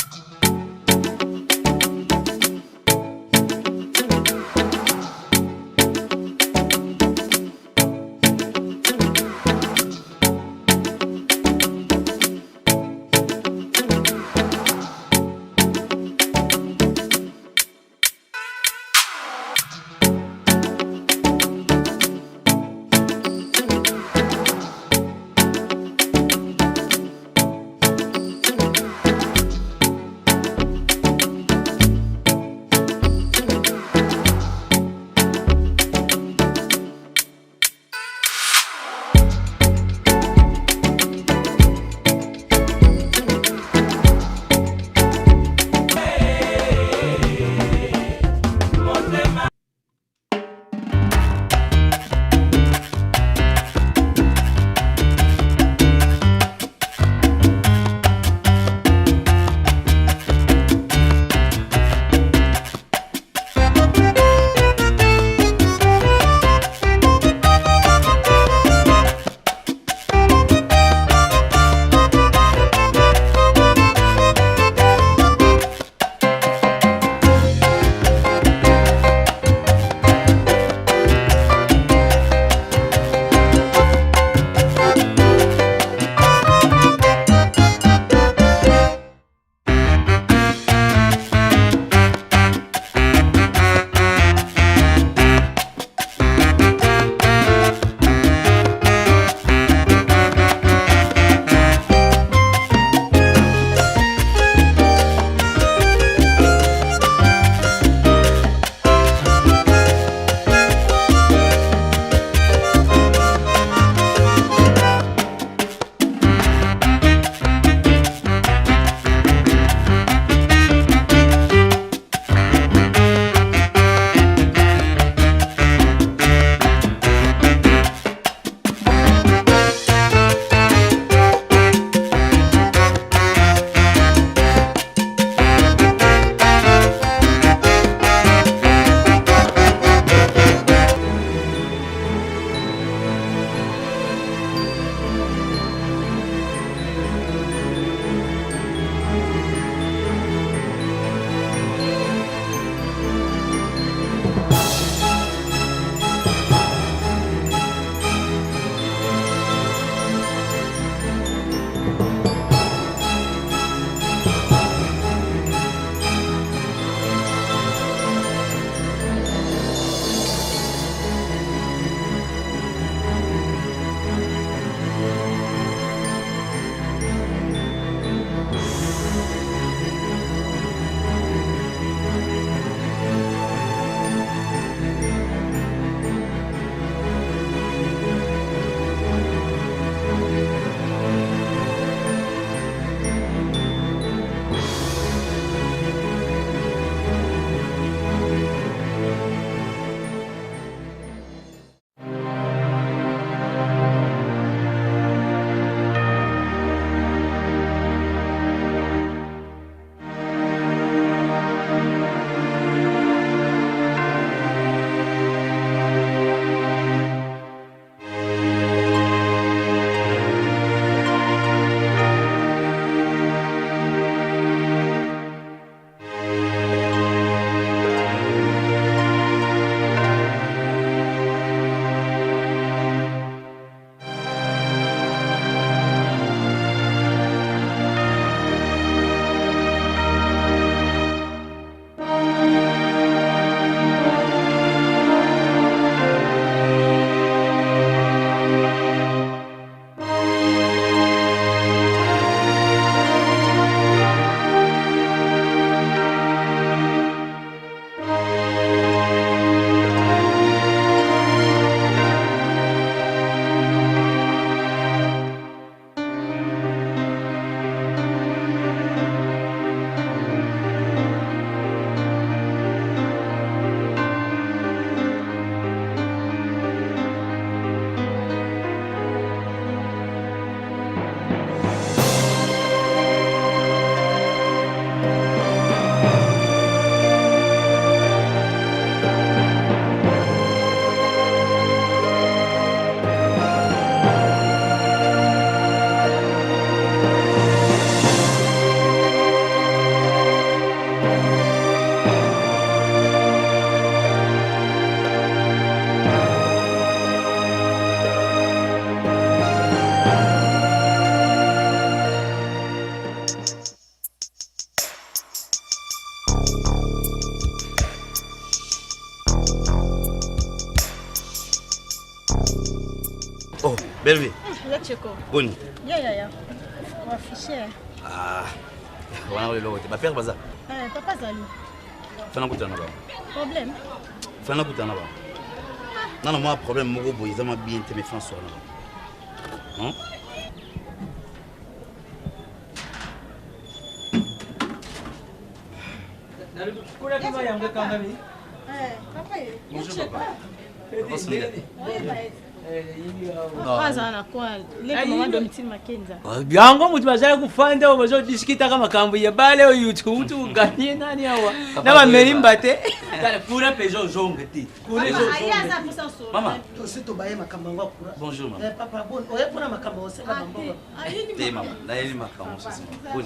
Belvi. Boni. Ya. On afficher. Ah. Wana le lote. Ba père baza. Papa Zali. Fana kutana ba. Problème. Fana kutana ba. Non, moi problème moko boy, ça m'a bien te me faire soir là. Hein? Bonjour papa. Byango mutu bazali kufanda bazodiskita kama makambo ya bale oyo utu ganye nani hawa na bamelimba te kale kura pejo zonge ti kura zonge mama to baye makambo ngo kura bonjour maman papa bon oye pona makambo oseka mambo te mama na yeli makambo sasa bon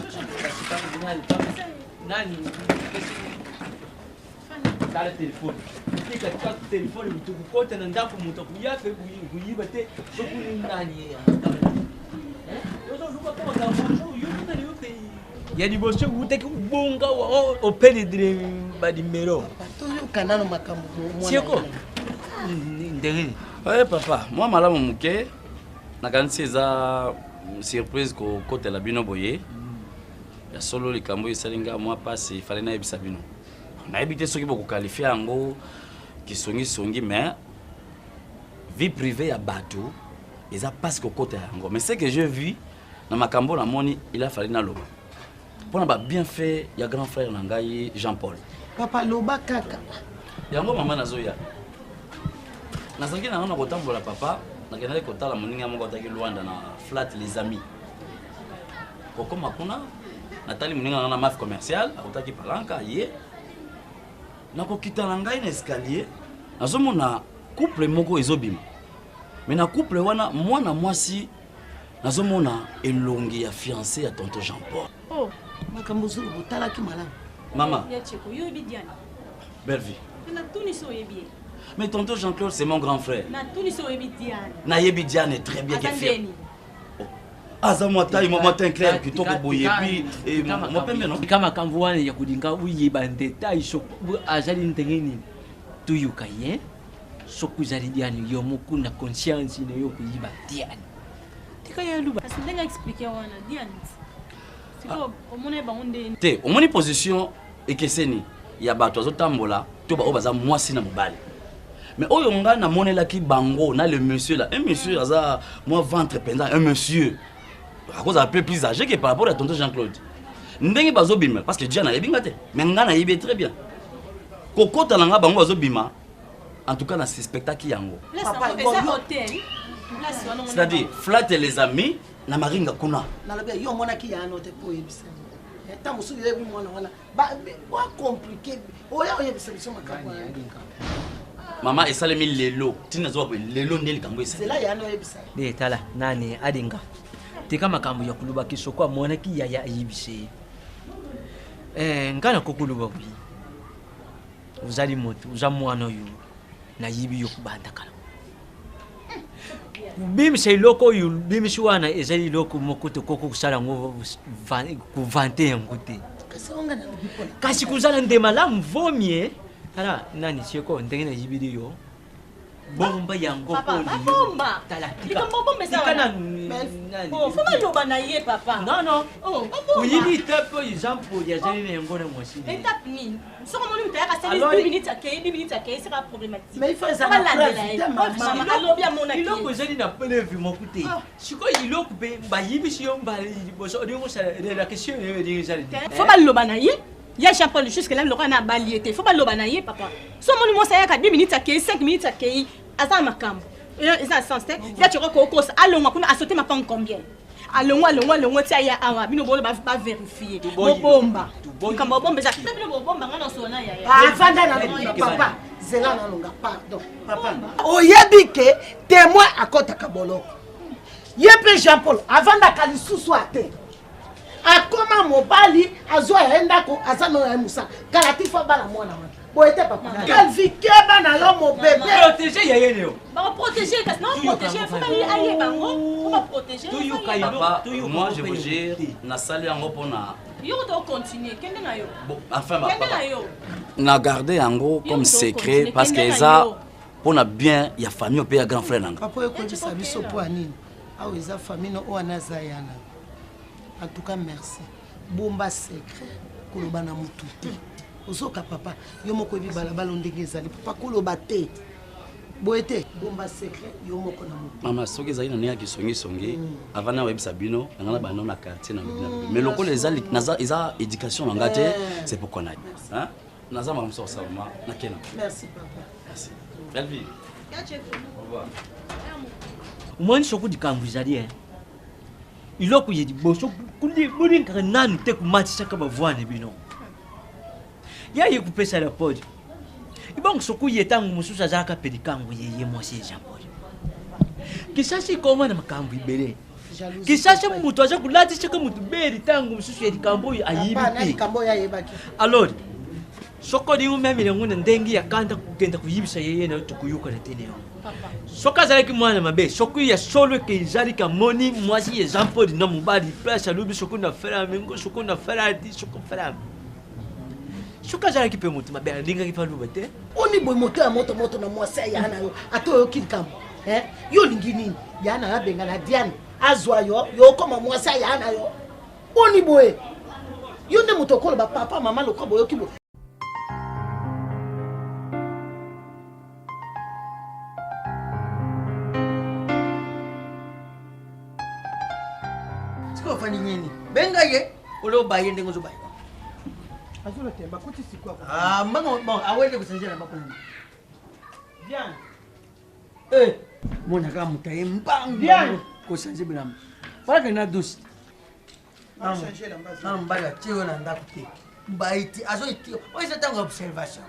nani kala telefone tika kwa telefone mtu kukote na ndaku mtu kuyafe kuyiba te sokuni nani ya di bosso uteki ubunga o pedre badimero to yo kanano makambo mwana sieko ndenge papa moi malamu muke nakanisi za surprise ko kote la bino boye ya solo likambo isalinga moi passe fallait na ebisa bino na ebité soki boko qualifier yango kisongi mais vie privée ya bateau eza passe ko kote yango mais ce que j'ai vu na makambo na moni il a fallu na loba pona ba bien fait ya grand frère na ngai Jean-Paul papa loba kaka yango mama nazoya nazangi na ngona kotambola papa nakena kotala moninga moko taki Luanda na flat les amis koko makuna natali moninga na maf commercial akotaki palanka ye nako kitana ngai na escalier nazomona couple moko ezobima mais na couple wana mwana mwasi nazomona elongi ya fiancé ya tonton Jean-Paul. Oh, makambo zulu botala ki malamu. Maman. Ya cheko, yo bidiane. Belle vie. Na tuni so yebi. Mais tonton Jean-Claude c'est mon grand frère. Na tuni so yebi diane. Na yebi diane très bien que fait. Aza mwata mama clair kitoko boye puis et moi pembe non. Kama kamvuana ya kudinga uyiba ndeta isho azali ndengeni tuyuka ye. Soku zali diane yo muku na conscience ne yo kuyiba diane. Parce que je vais expliquer Diane. C'est quoi on te omoni position ekeseni ya bato azotambola to ba obaza mwasi na mobali. Mais oyo nga na monela ki bango na le monsieur là, un monsieur aza moi ventre pendant un monsieur. À cause un peu plus âgé que par rapport à tonton Jean-Claude. Ndenge bazobima parce que Diana yebinga te. Mais nga na yebe très bien. Kokota na nga bango bazobima. En tout cas dans ce spectacle yango. Papa, c'est hôtel. C'est-à-dire, flatter les amis, na maringa kuna. Na lobe yo mona ki ya note po yebisa. Ta musu yebi mona wana. Ba compliqué. Oya yebisa biso makambo. Mama esalemi lelo. Tina zo ba lelo ndeli kango esa. C'est là ya no yebisa. De tala nani adinga. Tika makambo ya kuluba kisoko mona ki ya yibise. Ngana kokuluba bi. Uzali moto, uzamwana yo. Na yibi yo kubanda kala. Bim c'est loko yu bim shuana ezali loko mokoto koko kusala ngo ku vanter ngote kasi kuzala ndemala mvomie ala nani siko ndenge na yibidi yo bomba yango ko bomba tala tika bomba ça kana nani oh foma loba na ye papa non oh uyibi tapo example ya zali na ngona mwasi étape ni so comme on t'a passé 10 minutes à 10 minutes à c'est pas problématique mais il faut ça maman alo bien mon il ko zali na pelevi mokuté siko il ko be ba yibi si yo mbali boso odi ça la question est zali faut pas loba na ye ya Jean-Paul jusque là le na baliété faut pas loba na ye papa so mon mo ça ya 10 minutes à 5 minutes à asa makambo eza sens te ya tu recokosa alonga kuna asote mapanga combien alonga tia ya awa bino bolo ba vérifier bomba kamba bomba za bino bomba ngana sona ya avanda na papa zela na longa pardon papa oyebi ke témoin akota kaboloko yepe Jean-Paul avanda kalisusu ate akoma mobali azwa enda ko azano ya musa kalatifa bala mwana wana boete papa kalvike bana yo mo bébé protéger ya yene yo ba protéger parce non protéger faut pas aller bango faut pas protéger papa moi je vous jure na sali yango pona yo to continuer kende na yo bon enfin ma papa na garder yango comme secret parce que ça pona bien ya famille pe ya grand frère nanga papa ko bisa biso po anini Ah oui, sa famille, on a Zayana. En tout cas, merci. Bomba secret, Kolobana Moutou. Osoka papa, Yomoko Bibalabal, on dégazali. Papa Kolobate. Boete, bomba secret, Yomoko Namoutou. Maman, ce que vous avez dit, songi, avant de web Sabino, on a un na quartier. Mais le coup, les a éducation en gâté, c'est pour qu'on aille. Hein? Naza m'a ça, merci papa. Merci. Belle vie. Au revoir. Moi, je suis Kambuzali. Il a dit boso kundi buri nanu te ku match saka bavwane bino. Ya yi couper ça la pod. Ibang soku yetangu mususa zaka pedikangu yeye mwasi Jean Paul. Kisasi koma na makambu ibere. Kisasi mutu aza kulati saka mutu beri tangu mususu yedikambo ayibi. Alors soko di umeme ngune ndengi yakanda kugenda kuyibisa yeye na tukuyuka na tene yo. Soka zalaki mwana mabe soku ya solo ke izali ka moni mwasi ya Jean Paul na mubali place alubi soku na fera mengo soku na fera di soku fera. Soka zalaki pe mutu mabe ndinga kifalu bate. Oni boy moto ya moto na mwasi ya na yo ato yo kinkambo. Yo lingini yana ya benga na Diane azwa yo koma mwasi ya na yo. Oni boy. Yo ne mutokolo ba papa mama lokwa boyo kibo. Benga ye, olo baye ndengo zo baye. Azula temba kuti sikwa. Ah, mbango bon, awele kusenjela bakona. Bien. Mona kama mutaye mbango. Bien. Ko sanje bilam. Para na dosi. Changer la base. Mbala tiyo na ndakuti. Baiti azo iti. Oisa tango observation.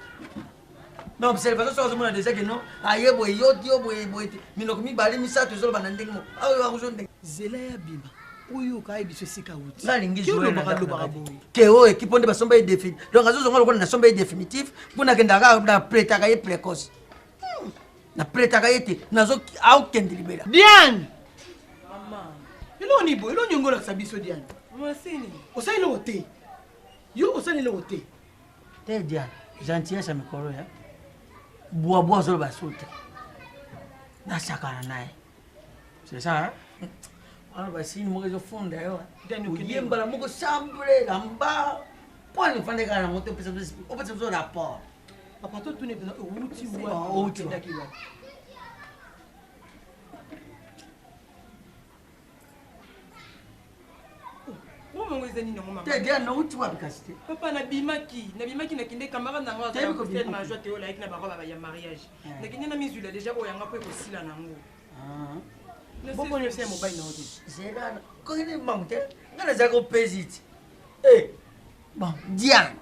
Na observation so mona déjà que non. Aye boy yo dio boy. Minoko mi bali mi sa to zo bana ndengo. Ayo wa kuzo ndengo. Zela ya bima. Oyo ka ebiso sika wuti. Ngalingi jouer na ke o équipe onde basomba définitif. Donc azo zongo lokona na somba définitif, kuna kenda ka na preta ka précoce. Na preta ka yete nazo au kende libera. Diane. Maman. Ilo ni bo, ilo nyongola sabiso Diane. Moi sini. Osali le hoté. Yo osali le hoté. Te Diane, gentillesse mikoro ya. Bois zo basute. Na sakana nae. C'est ça hein? Alors basi ni moko funda yo. Dani ukiyemba la moko chambre lamba. Pone fande kana moto pesa zo rapport. Papa to tune pesa uti wa. Uti ndakiwa. Mama ngweza nini ngoma? Te dia na uti wa bikasite. Papa na bimaki na kinde kamera na ngwa ta ko fait ma joie te ola ikina ba ya mariage. Na kinde na mizula déjà oyanga po ko sila nango. Ah. Boko ni sema mobile na odi. Zera ko ni mangte. Ngana za ko pesiti. Bon, Diane.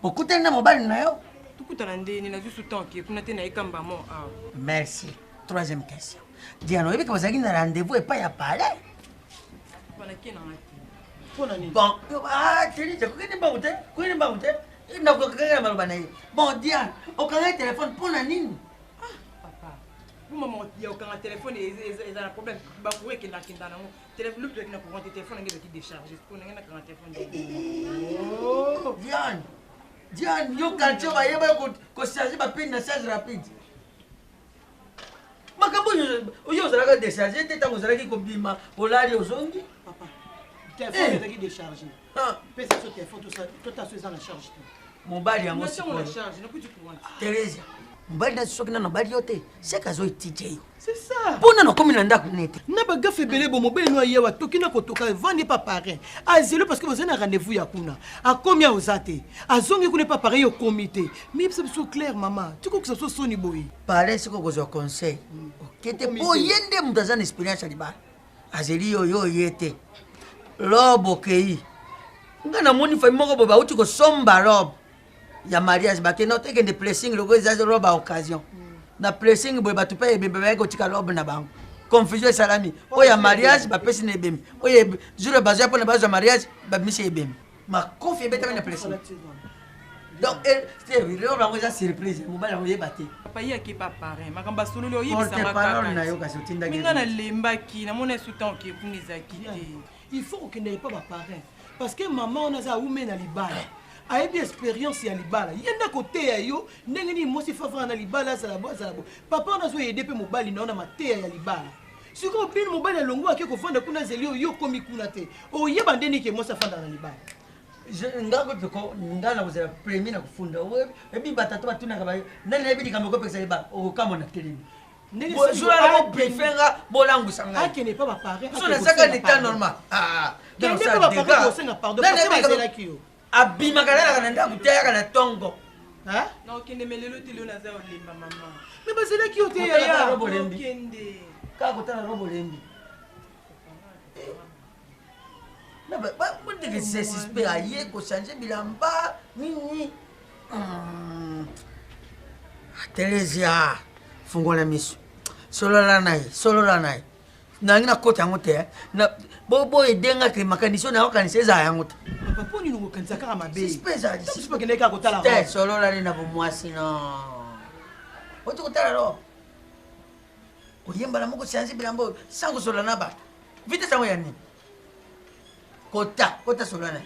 Bokute na mobile na yo. Tukutana ndeni na juste temps que kuna tena ikamba mo ah. Merci. Troisième question. Diane, oyebi ka bazaki na rendez-vous et pas ya palais. Bana kina ngati. Pona ni. Bon, tini je ko ni mangte. Na ko kanga maloba na ye. Bon, Diane, o kanga téléphone pona nini? Maman il y a aucun téléphone et ils ont un problème ba pour que na kinda na téléphone le na pour téléphone ngebe ki décharger pour na ka téléphone oh Diane yo kancho ba yeba ko charger ba pin na charge rapide makambo yo zala ka décharger te tango zala ki ko bima olari ozongi papa téléphone est qui décharger pesa so téléphone tout ça sur la charge mobile yango si on la charge na kuti courant Teresa mbali na soki na bali yote seka zo itije. C'est ça. Pona na komi na ndako nete. Na ba gafe belé bo mobile no yewa toki na kotoka vendre pas pareil. Azelo parce que vous avez un rendez-vous ya kuna. A combien aux até? Azongi kuna pas pareil au comité. Mais c'est so clair maman. Tu crois que ça soit soni boy. Parler ce que vous avez conseil. OK te po yende mutazana expérience liba. Azeli yo yete. Lobo kei. Ngana moni fa moko boba uti ko somba robe. Ya mariage bake no teke de pressing logo za robe à occasion na pressing boy ba tupa ebembe ba ko tika robe na bango confusion salami o ya mariage ba pesi na ebembe o ye jure bazia pour na bazo mariage ba misi ebembe ma confie beta na pressing donc c'est video ba ngoza surprise mo bala mo yebate papa yaki pas pareil makamba solo lo yebisa makaka parole na yo kasi tinda ngi ngana lembaki na mona soutan ki kunizaki il faut que n'ait pas pareil parce que maman on a za oume na libala ayebi expérience ya libala yenda côté ya yo ndenge ni mosi fafa na libala ça la bo papa on a zo aider pe mobali na ona mateya ya libala sikoyo bino mobali alongo ake kofanda kuna zeli oyo okomi kuna te oyeba ndeni ke mwasi afanda na libala nga na kozala premier na kofunda ebi batato batunaka nani nayebi likambo ekopekisa libala okokama na telemi bozwala boprefera bolangwisa ngai pa bapare nazaka neta normal abimaka lalaka na ndako te ayaka na tongo me bazelaki yo te kaka kotala robolembi bondeke se suspect aye kochange bilamba nini Teresia fungola miso solola naye nangi na kota yango te bo edenga ke makanisi na wakanisi eza yango te papa poni lungo kanisa kaka mabe suspect kende ka kotala te solola ni na bomwasi no oto kotala ro oyemba na moko change bilamba sango solola na bato vite sango ya nini kota solana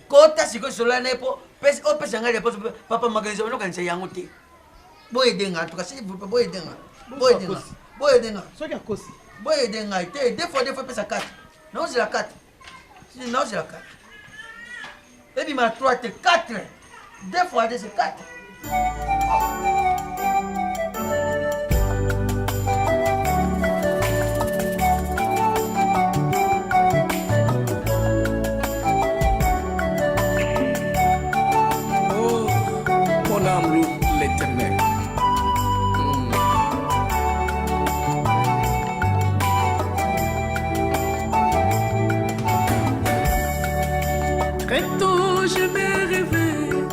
kota siko solana po opesa ngai lepo papa makanisi onokanisa yango te boyedenga en tout cas s'il vous plaît boyedenga soki akosi boyedenga te deux fois pesa 4 naozela 4 ebima 3 te 4 deux fois 2 c'est 4 Très tôt, je m'ai réveillé,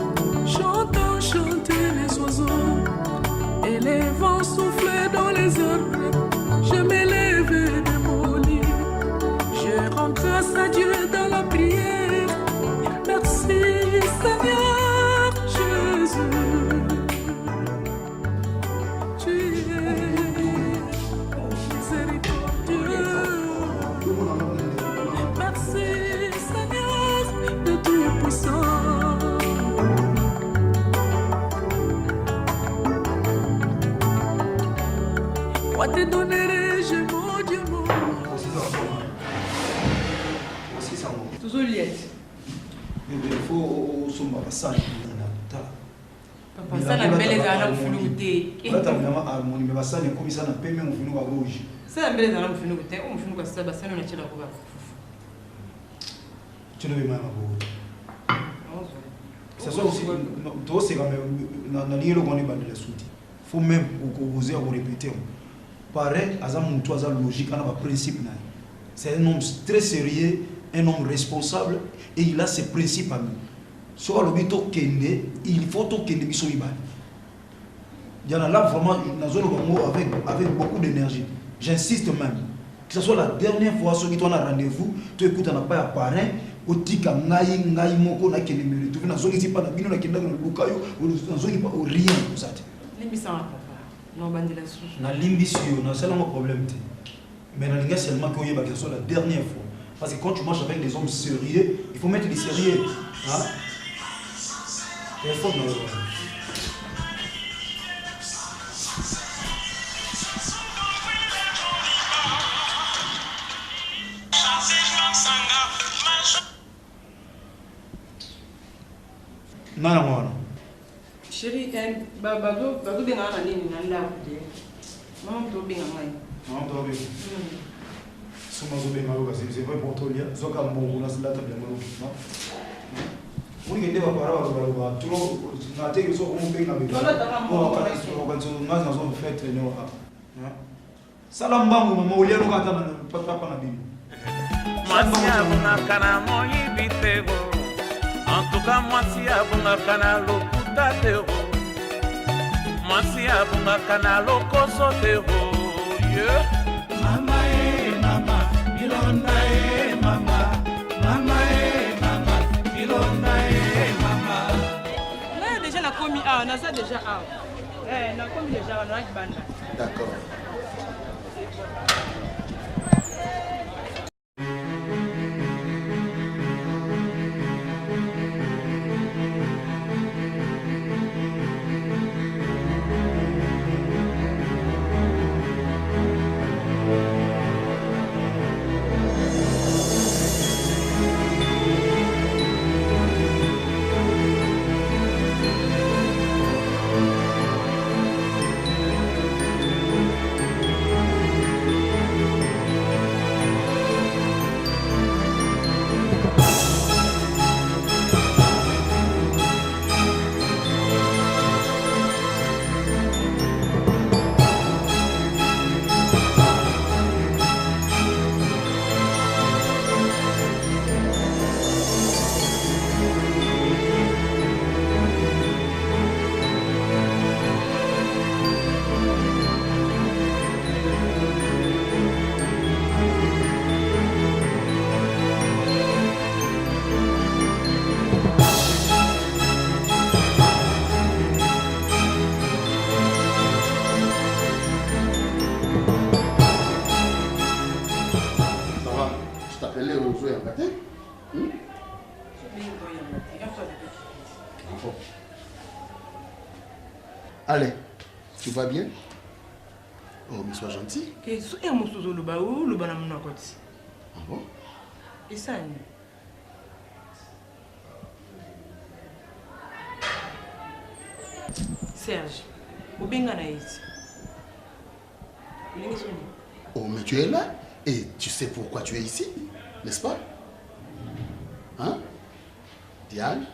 chantant, chanter les oiseaux. Et les vents soufflaient dans les arbres. Je m'ai levé de mon lit. Je rends grâce à Dieu dans la prière. Merci Seigneur Jésus. Tu es miséricordieux. Merci Seigneur de Tout-Puissant. Moi te donnerai-je mon Dieu mon. Toujours liette. Il faut somma passage. Papa ça na mbele za na mfulu te. Bata mama harmoni me basane comme ça na peme mfulu wa rouge. Ça na mbele za na mfulu te. O mfulu kwa sasa basane na chela kwa. Tu ne veux même pas. Ça soit aussi toi c'est quand même na lielo qu'on est bandé la souti. Faut même oser à répéter. Pareil, à ça mon toi ça logique on a un principe là. C'est un homme très sérieux, un homme responsable et il a ses principes à lui. Soit le bito kende, il faut to kende biso ibani. Il y en a là vraiment dans zone avec beaucoup d'énergie. J'insiste même que ce soit la dernière fois ceux qui ont un rendez-vous, tu écoutes on n'a pas parrain otika ngai moko na kende mérite. Tu viens dans zone ici pas na bino na kenda na lukayo dans zone pas rien pour ça. Limbisa papa. Non bandela sou. Na limbisio na c'est un problème. Mais dans l'ingé seulement que que ce soit la dernière fois. Parce que quand tu marches avec des hommes sérieux, il faut mettre des sérieux. Hein? Il faut non. Chérie, bago benga na nini na ndako te. Maman to benga mai. Maman to benga. Suma zo benga loka c'est vrai pour toi là. Zoka mbongo na sala tabia molo, non? Muri ngende ba para tu na te so ko benga benga. Ko kan so ngaza zo fête ne wa. Salam bangu mama ulia loka tana papa na bini. Masia bunga kana moyi bitego. En tout cas, Masia bunga kana lokuta tero. Masia bunga kana lokoso tero. Mama mama, ilonda mama. Mama mama, ilonda mama. Là déjà na komi a, na ça déjà a. Na komi déjà na banda. D'accord. aux yeux gâté. Allez, tu vas bien? Oh, mais sois gentil. Ah bon? Et ça, Serge, au Benganaïs. Oh, mais tu es là et tu sais pourquoi tu es ici, n'est-ce pas? Hein? Diane?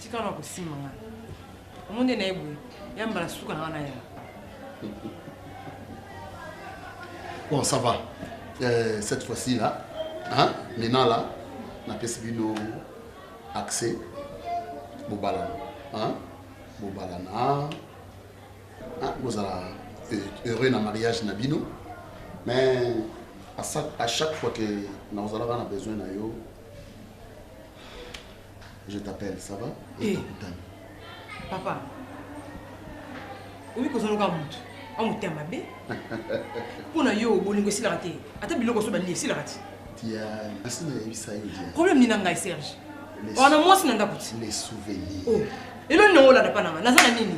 Tu connais pas si maman. Au monde n'est pas il y a un balasou quand on a. Bon, ça va. Cette fois-ci là, hein? Maintenant là, on a perçu nos accès. Bobalana, hein? Bobalana. Hein? Vous êtes heureux dans le mariage Nabino. Mais à chaque fois que nous avons besoin de yo, je t'appelle, ça va? Eh, papa, oui, que nous avons un thème à bé. Pour nous, yo, bolingo si la raté. Attends, biloko so bali si la raté. Tia, est-ce que vous savez dire? Problème ni nanga Serge. On a moins si nanga kuti. Les souvenirs. Oh, et le nom là n'a pas nanga. Nazana nini?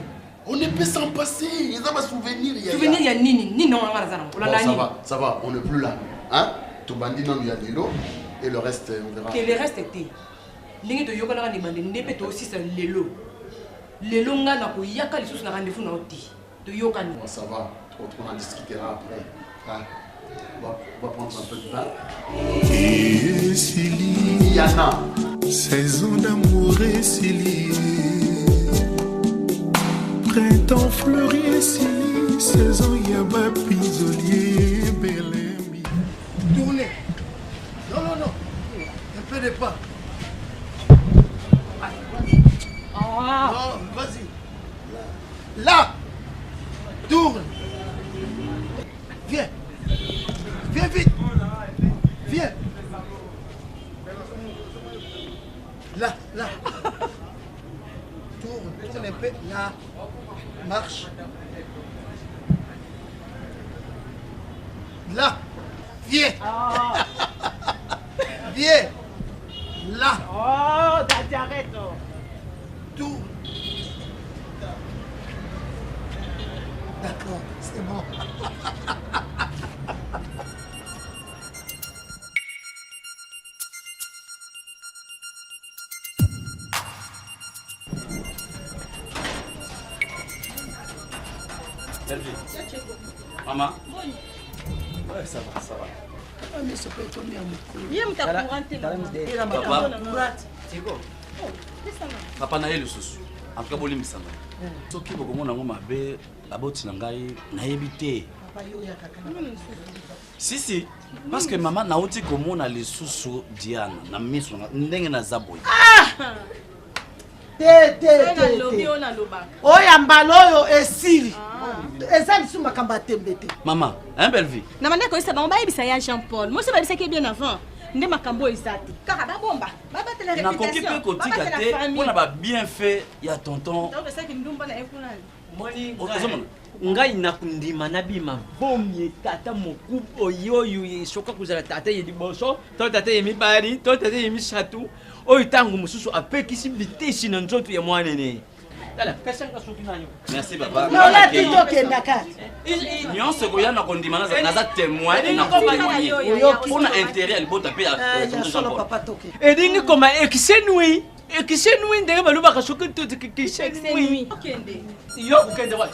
On ne peut s'en passer. Ils ont des souvenirs. Souvenirs, il y a nini, ni non nazana. Bon, ça va, on n'est plus là. Hein? Tout bandit non, il y a de l'eau et le reste, on verra. Que le reste était. Lingi to yoka na ni bande ndepé to aussi c'est lelo. Lelo nga na ko yaka les sous na rendez-vous na oti. To yoka ni. Bon, ça va. On en discutera après. Hein? On va prendre un peu de pain. Et Silly, Yana. Saison d'amour et Silly. Printemps fleuri et Silly. Saison Yaba pisolier. Belém. Tournez. Non. Un peu de pas. Non, vas-y. Là. Tourne. Viens vite. Viens. Là. Tourne un peu. Là. Marche. Là. Viens. Viens. Là. Oh, t'arrête. Tourne. D'accord, c'est bon. Maman? Ouais, ça va. Ah, mais ça peut être bien beaucoup. Viens, m'ta courante. Papa na ye lisusu. En tout cas, boli misanga. Soki bokomona ngo mabe aboti na ngai nayebi te. Si, parce que maman nauti komona lisusu Diana na miso ndenge na zaboy. oyo mbala oyo esili eza lisu makambo ya tembe te. Maman, hein, belle vie. Na manda ko isa ba bayebisa ya Jean Paul. Moi, c'est pas que bien avant. Nde makambo ezati. Kaka ba bomba. Ba batela réputation. Na koki pe kotika te, pona ba bien fait ya tonton. Donc ça qui ndumba na ekunani. Moni ngai nakundima nabima bomye tata moku oyoyo yesoka kuzala tata ye liboso to tata ye mibari to tata ye misatu oyo tangu mususu apekisi bitesi na nzoto ya mwanene. Tala kasanga soki nanyo. Merci papa. Non la tito kenda kati. Nyonso ko yana kondima naza témoin na ko pona intérêt ya libota pe ya tonton papa toke. Edingi koma ekisenui ekisenui ndenge balobaka soki to ekisenui. Okende. Yo ukende wa.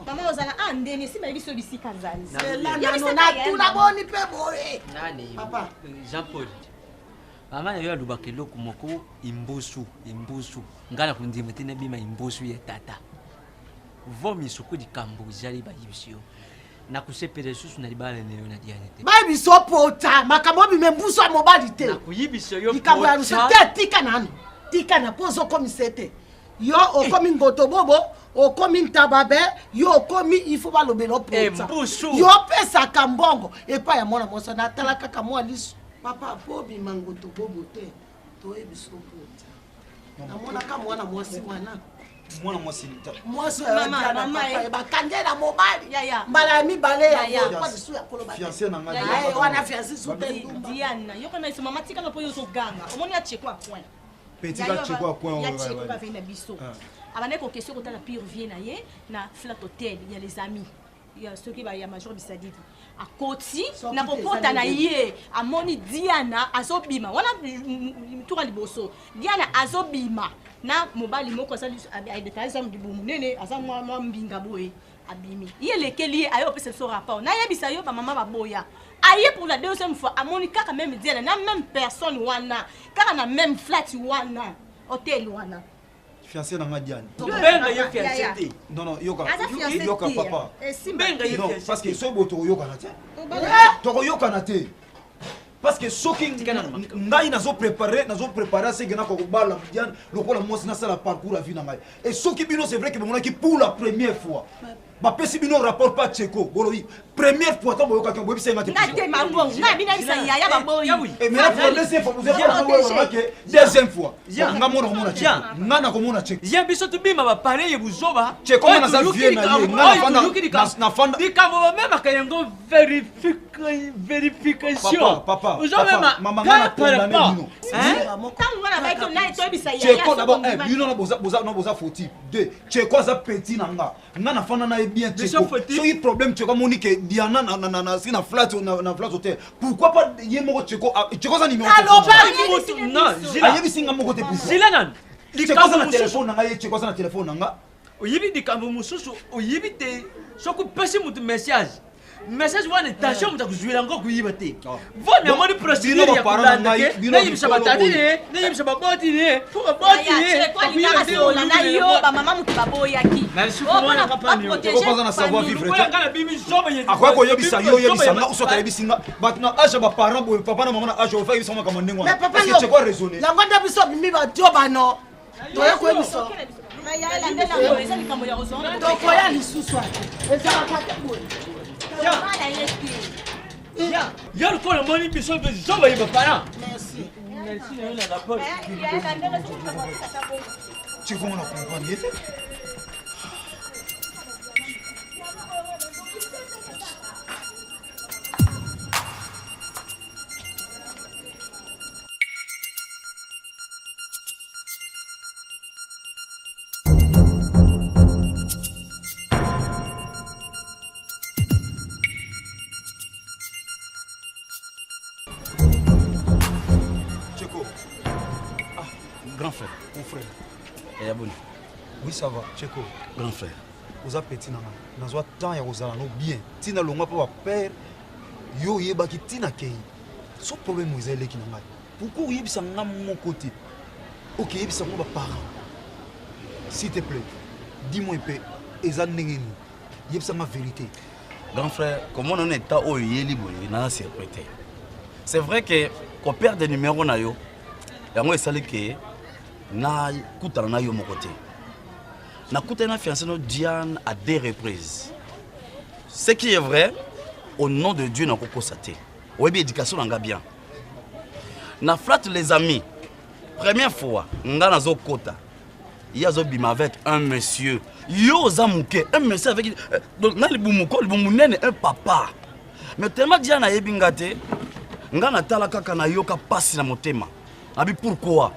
Maman ozala andeni si ba biso bisika nzali. Na tuna boni pe boye. Nani? Papa. Jean Paul. Mama yo alubaka eloko moko imbusu ngala kundima tena bima imbusu ya tata. vomi soko di kambo zali ba yibisio na kusepere susu na libala neyo na dianete ba biso pota makambo bimembuso mobali te na kuyibiso yo ikambo ya rusete tika nani tika na pozo komisete yo okomi ngoto bobo okomi ntababe yo okomi ifo balobelo pota yo pesa kambongo epa ya mwana mosa na tala kaka mwa liso papa bobi mangoto bobo te to ebiso pota na mwana kama mwana mwasi mwana mwana mwasi mwasi mama bakangela mobali mbala mibale ya kwa bisu ya koloba fiancé na ngadi wana fiancé sote Diana yo kana isa mama tika na po yo so ganga omoni acheko a point petit ka cheko a point ya cheko ba vena biso abane ko question ko tala pire vient na ye na flat hotel il y a les amis il y a ceux qui va ya major bisadidi a koti na kokota na ye amoni Diana azobima wana tuka liboso Diana azobima na mobali moko asali aidetaza mdibumu nene asa mwa mbinga boye abimi ye lekeli ayo pese so rapport na yebisa yo ba mama baboya aye pour la deuxième fois amoni kaka même Diana na même personne wana kaka na même flat wana hotel wana fiancé na ngadiani benga ye fiancé non yoka papa benga ye non fiancé parce que so boto yoka na te to yoka na te parce que soki ngai nazo préparer ce que na ko bala mdian lokola mwasi na sala parcours à vie na ngai et soki bino c'est vrai que mon qui pour la première fois ba pesi bino rapport pas Tcheko bolobi première fois to boyoka ko bobisa ngati na te mambo na bina bisa ya ba boyi et mais la deuxième fois vous êtes pas deuxième fois nga mona ko mona Tcheko nga na ko mona Tcheko ya biso to bima ba pareil buzoba Tcheko na za vie na ye na fanda dikamo même akayengo vérification papa maman na condamné bino tangu wana ba to na to bisa ya Tcheko d'abord bino na boza fautif deux Tcheko za petit na nga na fanda na bien Tcheko so il problème Tcheko moni que Diana na sina flat hotel pourquoi pas yemo Tcheko za numéro non ayebi singa moko te zila nan Tcheko za na téléphone na nga ye Tcheko za na téléphone na nga oyibi dikambo mususu oyibi te soko pesi mutu message wana tension muta kuzuila ngo kuyiba te vomi amoni procédure ya kulanda ke na yimsa batati ne na yimsa baboti ne pour baboti ne kwa linga sola na yo ba mama mutu baboyaki merci pour moi papa ni ko na savoir vivre ko ngala bimi zoba ye akwa ko yebisa yo yebisa nga usota yebisinga bat na age ba parents bo papa na mama na age ofa yebisa kama ndengwa parce que Tcheko raisonner la nganda biso bimi ba joba no to yako yebiso na ya la ndela ngo eza likambo ya ozonga to ko ya lisusu eza bakata boye ya ko le moni biso be zoba ye papa merci na la rapport Tcheko na comprendre yete Grand frère. Mon frère. Et Aboni. Oui, ça va. Tcheko. Grand frère. Vous avez petit nana. Nous avons tant ya ozala no bien. Tina longa pa père. Yo yeba ki tina kei. So problème vous avez qui nanga. Pourquoi yebisa nga mon côté? OK, yebisa ngo ba parents. S'il te plaît, dis-moi un peu eza ndengeni. Yebisa ma vérité. Grand frère, comment on est au yeli boye na interpréter. C'est vrai que qu'on perd des numéros na yo. Ya moi sali que na kutana na yo mon côté. Na kutana fiancé no Diane à 2 reprises. Ce qui est vrai, au nom de Dieu na ko constater. Oyebi éducation nga bien. Na flatte les amis. Première fois, nga na zo kota. Il y a bima avec un monsieur. Yo zamuke, un monsieur avec donc na libumuko, libumunene un papa. Mais tellement Diane a yebingate, nga na tala kaka na yoka pasi na motema. Abi pourquoi?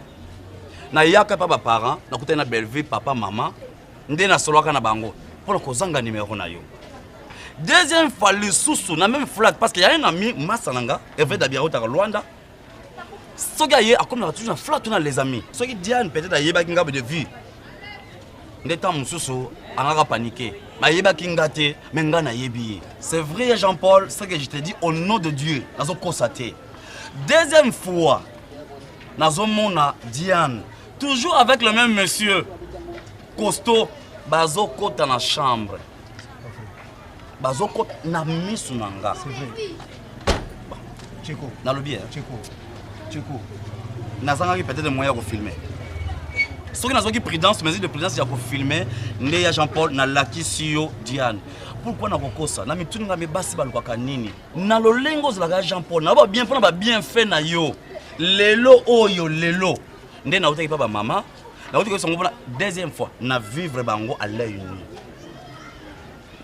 Na yaka papa parents, na kutana Bellevue papa maman, ndé na solaka na bango pour kozanga numéro na yo. Deuxième fois le sous na même flat parce qu'il y a un ami Massananga, Hervé Dabiaro ta Luanda. Soga ye a comme na toujours flat na les amis. Soki Diane peut-être a yeba kinga de vue. Ndé ta mususu anaka paniquer. Ma yeba kinga te menga na yebi. C'est vrai Jean-Paul, ce que je te dis au nom de Dieu, nazo constater. Deuxième fois Nazomona Diane, toujours avec le même monsieur, costaud, bazokota na chambre bazokota na misu na nga. C'est vrai. Tcheko. Nalobi Tcheko. Nazangaki peut-être moyen de filmer. Soki nazaki prudence, mesure de prudence ya ko filmer nde ya Jean-Paul na lakisi yo Diane. Pourquoi na kokosa? Na mituni nga mebasi balukaka nini? Na lolengo zalaka Jean-Paul na ba bien pona ba bien fait na yo. Lelo oyo lelo. Nde na utaki pa ba mama. Na utaki songo pona deuxième fois na vivre bango à l'œil nu.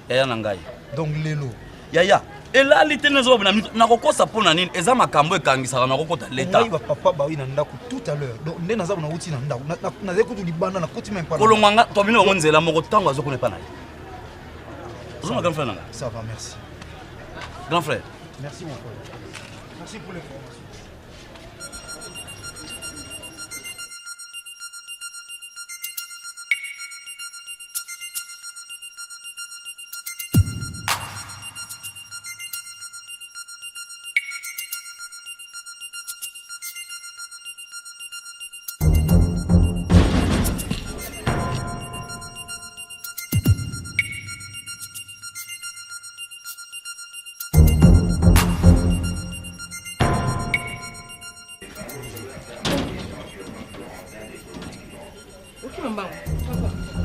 Yaya nangai. Donc lelo. Yaya. Et là l'éternel na kokosa pona nini? Eza makambo ekangisaka na kokota l'état. Ngai ba papa ba ina ndako tout à l'heure. Donc nde naza na uti na ndako. Na zeko tu libanda na koti même pas. Kolonganga to bino ngonzela moko tango azokone pa na ye. Grand frère. Ça va, merci. Grand frère. Merci mon frère. Merci pour l'information.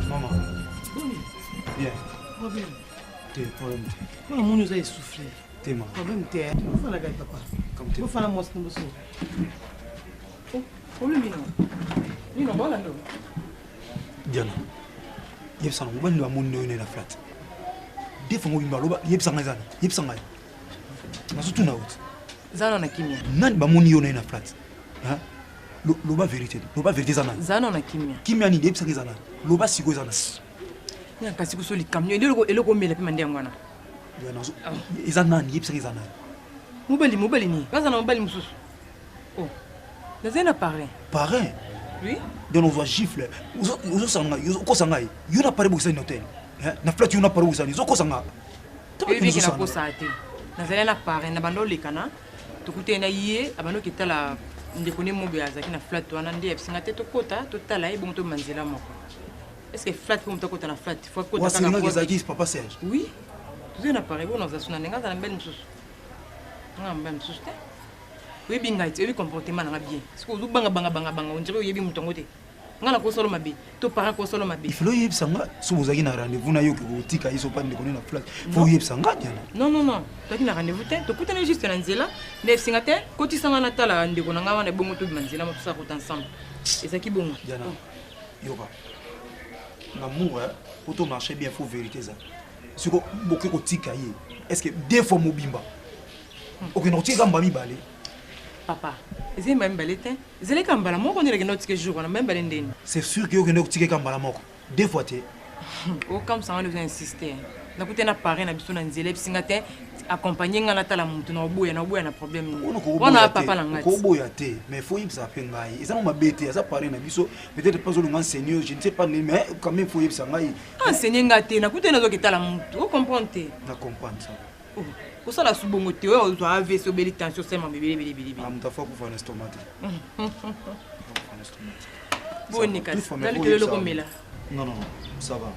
Maman. Bien. Problème. T'es problème. Comment mon nous a essoufflé? T'es mal. Problème t'es. Faut la gagne papa. Comme t'es. Faut faire la moisse de monsieur. Oh, problème il non bon là non. Diana. Yeb sang mo bandi ba mon no na flat. Des fois mo bimba loba yeb sang zana. Yeb sang ay. Na surtout na out. Zana na kimia. Nan ba mon yo na flat. Hein? Loba vérité. Loba vérité zana. Zana na kimia. Kimia ni yeb sang zana. Loba sigo zana. Nya kasi kusoli kamyo eloko mele pe mande ngwana. Diana zo. Izana ni yeb sang zana. Mobali ni. Kaza na mobali mususu. Oh. Nazena parrain. Parrain? Oui. Donc on voit gifle. Uzo sanga, uzo kosanga. Yo na pare bokisa ni hotel. Na flat yo na pare bokisa ni. Uzo kosanga. Ebi ki na kosa ate. Nazela na parrain na bando lekana. Tukute na yie abando kitala ndekone mobe azaki na flat wana ndi ebisinga te tokota totala ye bonto manzela moko. Est-ce que flat pour mutako na flat? Faut kota kana. Wa singa zaki papa Serge. Oui. Tuzo na parrain bon za suna nenga za mbele msusu. Nga mbele msusu te. Oui binga ite, oui comportement na bien. Parce que vous banga on dirait yebi mutongo te. Ngana ko solo mabe, to para ko solo mabe. Il faut yeb sanga, so vous avez na rendez-vous na yo ko tika iso pa ndeko na flat. Faut yeb sanga Diana. Non. Toi na rendez-vous te, to kutana juste na nzela, nef singa te, koti sanga na tala ndeko na ngawa na bongo to manzela mo tout ça ko ensemble. Et ça qui bon. Diana. Yoba. L'amour pour ton marché bien faut vérité ça. Ce ko beaucoup ko tika yi. Est-ce que deux fois mobimba? OK, non tika mbami balé. Papa, c'est même balete. C'est les kambala moko on est que notre jour on même balendeni. C'est sûr que on est kambala moko. Deux fois té. Oh comme ça on devait insister. Na kuté na parrain na biso na nzela bisingate accompagner ngana tala mutu na oboya na problème. On a papa la ngati. Ko boya té, mais faut y ça pengai. Ils ont ma bête, ça parrain na biso, peut-être pas le enseigneur, je ne sais pas mais quand même faut y ça ngai. Enseigner ngate na kuté na zo kitala mutu. Vous comprenez? Na comprendre ça. Pour ça la subongo te on doit avoir ce belle tension seulement bébé. Ah m'ta faut pour faire un estomac. Bon Nicolas, dali que le comela. Non, ça va.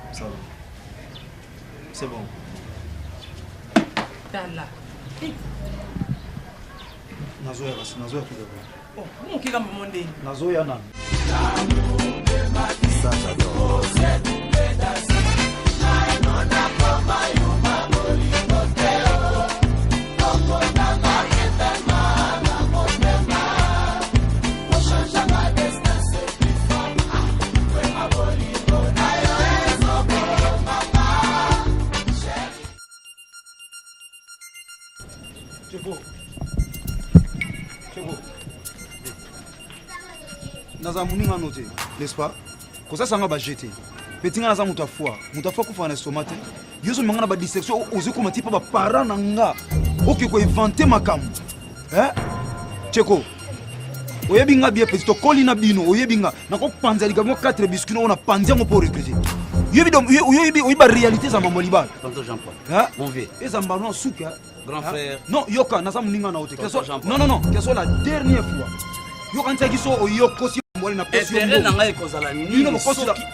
C'est bon. Dala. Nazoya tout d'abord. Oh, mon qui va me demander. Nazoya nan. Naza muninga noté, n'est-ce pas? Kosa sanga ba jeter. Petit nga naza muta foi ko fa na estomate. Yoso mangana ba dissection ozo ko matipa ba parents nanga. OK ko inventer makam. Hein? Cheko. Oyebi nga bien petit to kolina bino, oyebi nga nako panza liga mo 4 biscuits on a panza mo pour recruter. Oyebi ba réalité za mambo libala. Tonton Jean-Paul. Hein? Bon vieux. Ezamba non souka. Grand frère. Non, yoka naza muninga na oté. Non, la dernière fois. Yoka ntaki so oyoko si intérêt na ngai kozala nino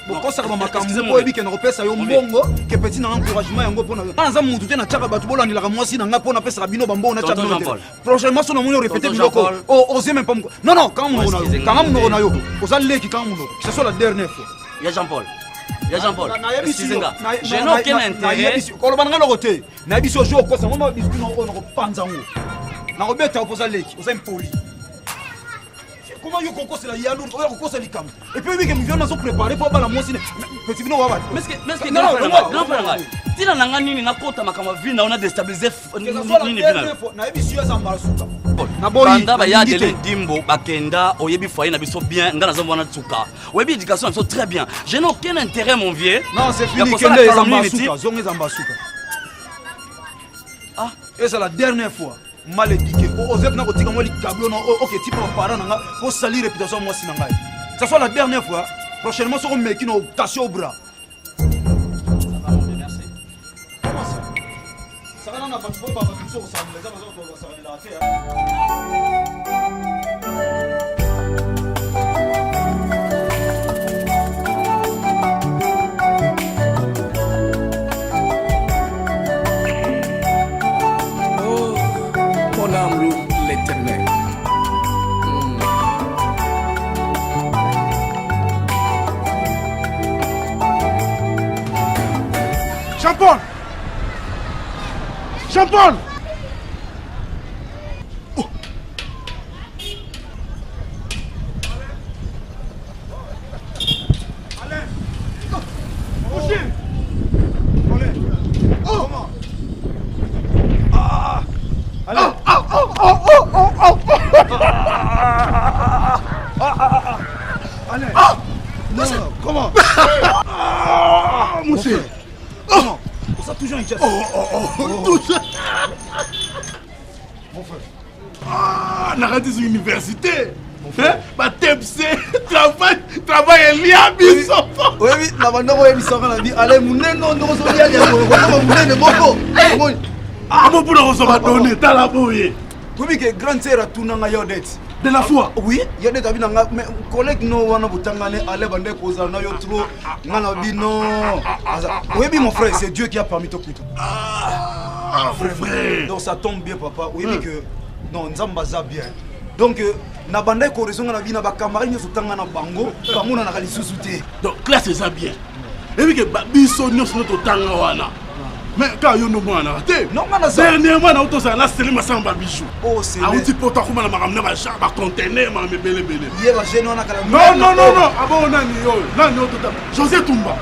bokosaka bamakambo oyebi ke nakopesa yo mbongo ke peti na encouragement yango mpona naza mutu te natiaka bato bolandilaka mwasi na ngai mpo napesaka bino bambongo natia bino te prochainement so namoni orépété biloko osie même pas non kanga monoko na yo oza leki kanga monoko que ce soit la dernière fois ya Jean-Paul je n'ai aucun intérêt koloba nanga loko te nayebi si ojo okosa ngo biscuit oyo nakopanza ngo nakobeta opoza leki oza impoli. Comment yo kokosela yalu oya kokosela likambo et puis oui que mivio nazo préparer pour bala mwasi petit bino wa ba mais que non tina nanga nini nakota makama vina on a déstabiliser nini vina na ebisu ya zamba suka na boyi banda ba ya dele dimbo bakenda oyebi foyer na biso bien ngana zo mwana tsuka oyebi éducation biso très bien je n'ai aucun intérêt mon vieux non c'est fini kende zamba suka zonge zamba suka ah et c'est la dernière fois mal éduqué osez na kotika moi likablo na OK type de parent nga pour salir réputation moi si ngai ça soit la dernière fois prochainement sur mec qui no caché au bras ça va na pas pas sur ça les gens ça va la faire l'éternel. Jean-Paul! Jean-Paul! Oh. Allez! Bouchez! Allez! Oh! Comment? Ah! Allez! Allez! Non, comment? Monsieur! Comment? Ça toujours une chasse. Toujours! Mon frère. Ah, n'arrête des universités! Bah, travail est lié à Bissot! Oui, la vie. Allez, mon non, non, ah, mon boulot, on va donner, t'as la bouille. Oui, que grande sœur a tout dans Yodet. De la foi? Oui, Yodet a vu dans mes collègues, non, on a boutangane, allez, bande, cause, na yotro, nanabino. Oui, mon frère, c'est Dieu qui a permis tout. Ah, frère. Donc ça tombe bien, papa. Oui, mais que, non, Nzambaza bien. Donc, na bande, correspond à la vie, na bakamari, nous sommes en bango, comme on a la sous-souté. Donc, là, c'est ça bien. Et puis que, Bissot, nous sommes au Tangawana. Mais quand il y a un raté, dernièrement, on a tous un astérie ma samba bijou. Oh, c'est un petit peu comme on a ramené ma chambre à contenir ma belle belle. Non. Ah bon, on a mis José Toumba.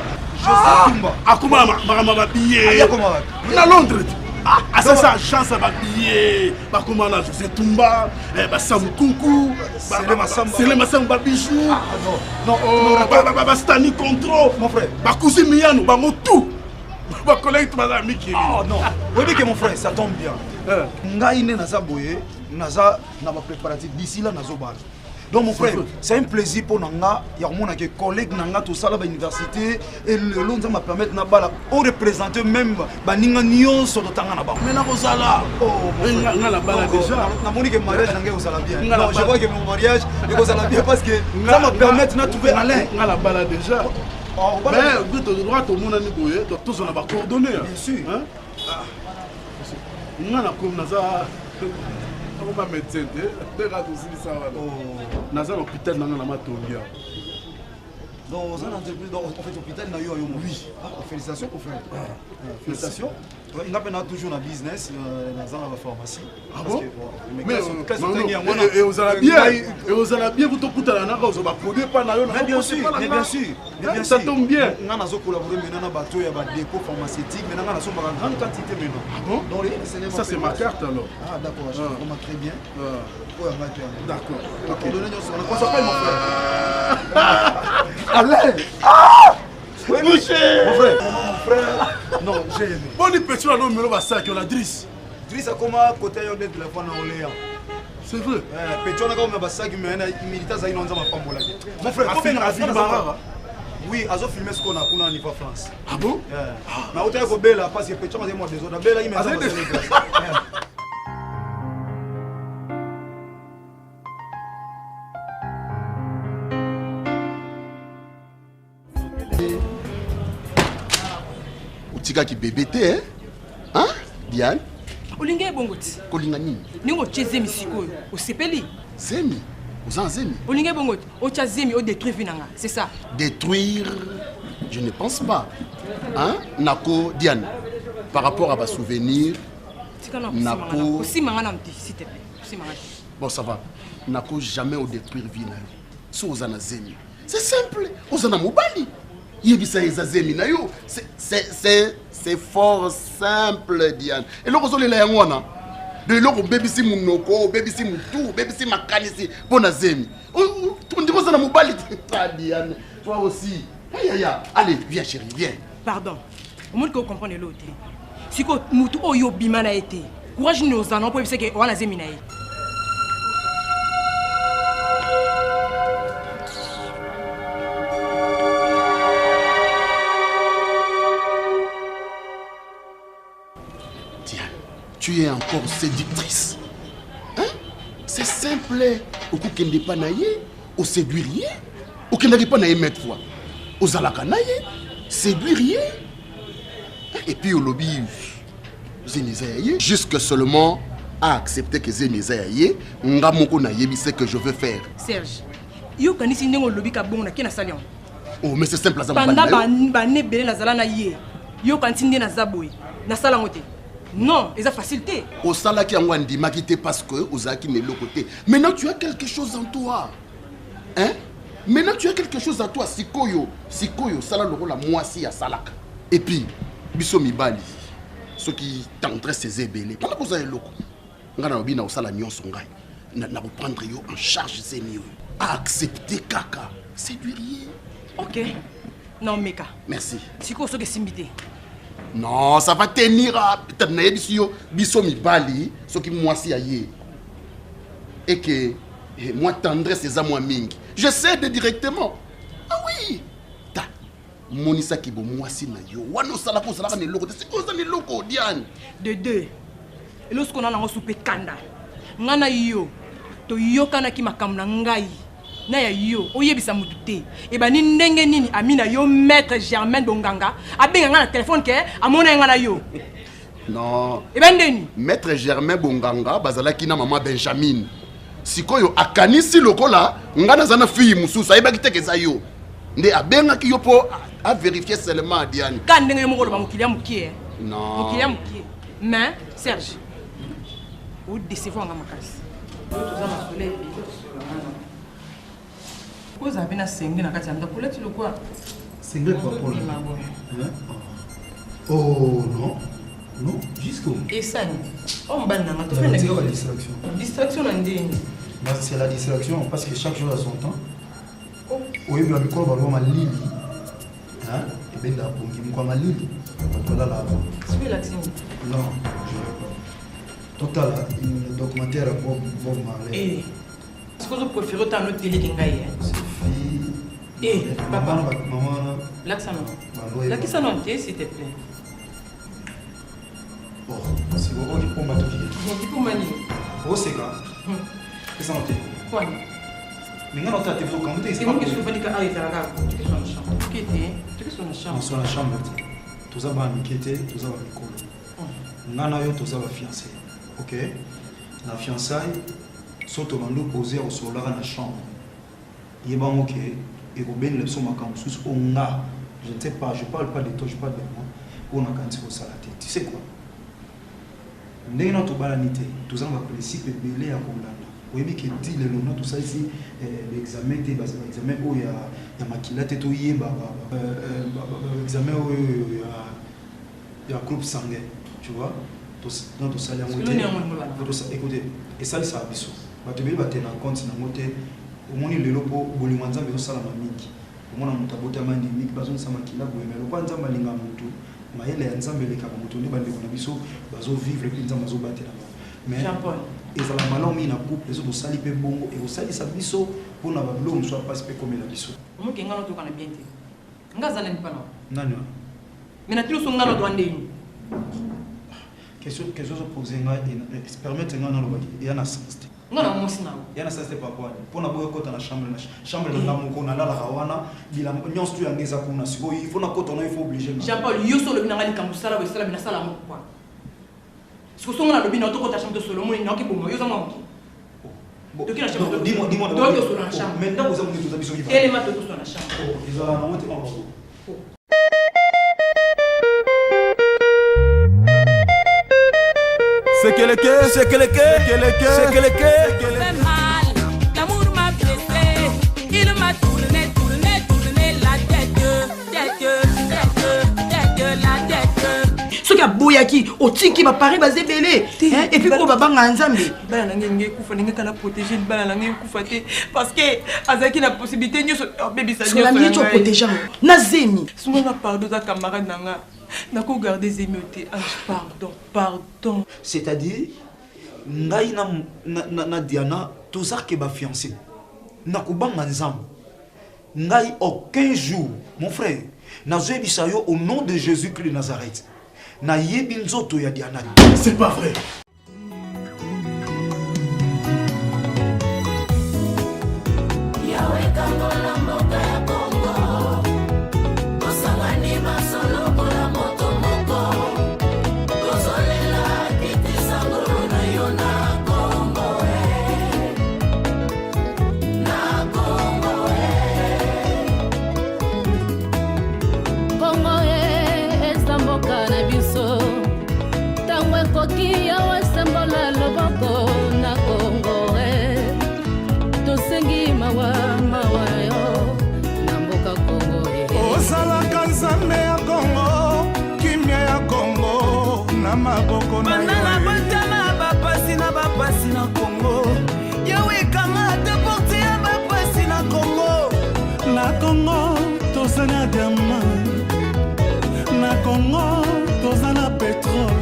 Ah, comment ma billet? À Londres. Ah, c'est ça, chance à ma billet. Bah, comment on a José Toumba, bah, Sam Kunku, c'est le Massamba bijou. Non, bah, Stani Control, mon frère. Bah, Kousi Mianou, bah, tout. Ma collègue, tu m'as mis qui. Ah non, oui, mais mon frère, ça tombe bien. Ngaïne Naza Boye, Naza n'a pas préparatif d'ici là, Nazo Bal. Donc, mon frère, c'est un plaisir pour Nanga. Il y a mon collègue Nanga, tout ça, à l'université. Et le long m'a permis de représenter même Baninga Nyon sur le Tanga Naba. Mais n'a pas ça là. Oh, on a la balle déjà. On a mon mariage, on a bien. Non, je vois que mon mariage, on a bien parce que ça m'a permis de trouver Alain. On a la balle déjà. Mais de droit au monde a tous on a pas coordonné. Bien sûr. On a comme Naza. On va médecin. Regarde aussi ça. Naza l'hôpital dans la Matongia. Donc, on a entreprise dans l'hôpital, oui. Félicitations, mon frère. Félicitations. Il a toujours un business dans la pharmacie. Ah bon? Mais vous allez bien, vous vous produire par la mais bien sûr. Ça tombe bien. Nous avons collaboré maintenant avec des dépôts pharmaceutiques, maintenant nous sommes en grande quantité maintenant. Ah bon? Ça c'est ma carte alors. Ah d'accord, je comprends très bien. D'accord. On s'appelle mon frère. Allez! Oui, monsieur! Mon frère! Non, j'ai aimé. Bon, les petits, là, on va ça, on a Driss. Driss a comme côté de téléphone en Oléa. C'est vrai? Petit, on a comme un sac, mais il milite à Zaïnon, on va pas m'en mon frère, combien de films? Oui, ils ont filmé ce qu'on a au niveau de France. Ah bon? Mais au terme de Bella, parce que Petit, on a des mots des autres. Bella, il m'a dit. tika ki bébé te hein Diane olinga ebongoti kolinga nini ningo chezemi sikoyo osepeli zemi ozan zemi olinga ebongoti ocha zemi o détruire vinanga c'est ça détruire je ne pense pas hein nako Diane par rapport à ma souvenir nako osimanga na mti s'il te plaît osimanga bon ça va nako jamais au détruire vina so ozana zemi c'est simple ozana mobali yebisa ezazemi na yo c'est fort simple Diane et loko zolela yango wana de loko bebisi munoko bebisi mutu bebisi makanisi pona zemi tu ndiko ozana mobali Diane toi aussi ya allez viens chérie viens pardon au moins que vous comprenez l'autre si ko mutu oyo bima na été courage ni ozana po ebise ke wana zemi na ye tu es encore séductrice. Hein? C'est simple. Au coup qu'il n'est pas naïe, au séduirier, au qu'il n'est pas naïe mettre fois. Aux alakanaïe, séduirier. Et puis au lobby, Zénizaïe, jusque seulement à accepter que Zénizaïe, Ngamoko naïe, c'est que je veux faire. Serge, yo kanisi ndengo lobby ka bon na kina salion. Oh mais c'est simple à Panda ba ne belé na zala na yé. Yo kanisi ndé na zaboy. Na sala ngote. Non, ils ont facilité. Au salaire qui a quitté parce que aux aki n'est le côté. Maintenant tu as quelque chose en toi. Hein? Maintenant tu as quelque chose en toi. Sikoyo, sala le rôle à moi si à salak. Et puis, biso mibali. Ceux qui tendraient ces ébélés. Pendant que vous avez loko. Ngana obi na osala nyon songai. Na reprendre yo en charge ces mieux. Accepter kaka. Séduirier. OK. Non meka. Merci. Siko so que simbité. Non, ça va tenir à biso mibali, ce qui moi si aïe. Et que moi tendresse ces amours mingi. Je sais de directement. Ah oui. Ta monisa ki bo moi si na yo. Wano sala ko sala ne loko. C'est quoi ça ne loko Diane? De deux. Et lorsqu'on a na soupe kanda. Ngana yo. To yo kana ki makamna ngai. Na ya yo oyebisa mutu te e ba ni ndenge nini amina yo maître Germain Bonganga abenga na téléphone ke amona nga na yo non e ba ndeni maître Germain Bonganga bazala kina mama Benjamin sikoyo akanisi lokola ngana zana fille mususa eba kitekeza yo nde abenga ki yo po a vérifier seulement Diane ka ndenge yo mokolo ba mokilia mukie non mokilia mukie mais Serge o décevoir nga makasi to za masole vous avez un single dans la couleur, tu le quoi? Single quoi pour oh non, non, jusqu'où? Et ça, on va la distraction. Distraction, c'est la distraction parce que chaque jour a son temps. Oui, mais quand on va voir Lili, hein, et bien là, pour qu'il me voit Lili, on va là. C'est la team. Non, je ne veux pas. Total, un documentaire Bob Marley. Est-ce que vous préférez autant notre télé qu'un gars? Eh, papa, maman, là que ça non. Là que ça non, s'il te plaît. Oh, c'est bon, il faut m'attendre. Il faut m'attendre. Oh, c'est quoi? Qu'est-ce que ça note? Quoi? Mais non, t'as fait quand même. C'est bon que je vous dis que ah, il va regarder. Tu es sur la chambre. Tu es sur la chambre. Sur la chambre. Tout ça va m'inquiéter, tout ça va m'écouler. Nana yo, tout ça va fiancer. Ok? La fiançaille. Soto mando posé au solar dans la chambre. Il est bon ok. Et vous bien le son macam sous onga. Je ne sais pas, je parle pas de toi, je parle de moi. On a quand il faut ça la tête. Tu sais quoi? N'est notre banalité. Tout ça va principe belé à Kondana. Oui mais qui dit le nom tout ça ici l'examen des bases l'examen où il y a maquillage et tout y examen où il y a groupe sanguin. Tu vois? Dans tout ça écoutez et ça ça biso. Batubeli batena compte na moté omoni lelo po bolimo nzambe osala mingi omona mutu abotama mingi bazonisa makila boye mais lokwa nzambe alinga mutu mayele ya nzambe lekaka mutu nde bandeko na biso bazovivre mpe nzambe azobatela mais ezala malamu mingi na couple ezo tosali mpe bongo ekosalisa biso mpona babilo mosu apasi mpe komela biso omokenga notokana bien te nga azala nipana nani mais na tilo so nga notwa ndeni question zo poser nga permettre nga na lobaki ya na sens nga na mwasi na yana ça c'était pas quoi pona boyo kota na chambre na ngamu ko na lala kawana bila nyonso tu yangeza kuna siko il faut na kota na il faut obliger Jean-Paul yo solo binanga likambu sala bo sala bina sala mo quoi siko songa na lobi na to kota chambre de Solomon ni naki bomo yo za mo donc la chambre dis-moi donc sur la chambre maintenant vous avez tous amis et les matos sur la chambre ils ont la monter en haut c'est que le mal, l'amour m'a blessé, il m'a tourné la tête. Ce qui a boyaki, au tiki va parler basé belé, et puis on va banga ensemble. Bala nangé kufa ninga kana protéger bala nangé kufa te parce que azaki la possibilité nyo baby ça nyo. Sola nyo protéger. Na zemi. Souma na pardon za camarade nanga. Nako garder zémioté. Pardon. C'est-à-dire ngai na Diana tozar ke ba fiancé. Nako banga nzambe. Ngai aucun jour, mon frère, nazo bisayo au nom de Jésus-Christ de Nazareth. Na yebi nzoto ya Diana. C'est pas vrai. Banana batama bapasi na Congo. Yawe kanga deporté bapasi na Congo. Na Congo tozana diamant. Na Congo tozana pétrole.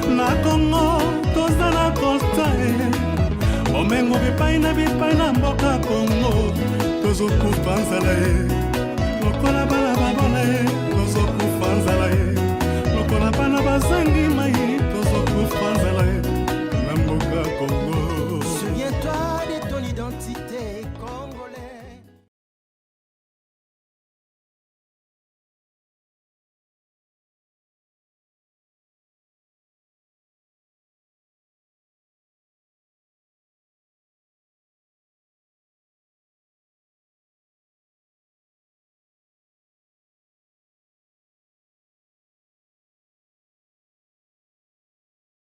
Na Congo tozana coltan. Omengo bipai na mboka Congo. Tozokufa nzala ye. Lokola bala babole tozokufa nzala ye. Lokola bana bazangi mai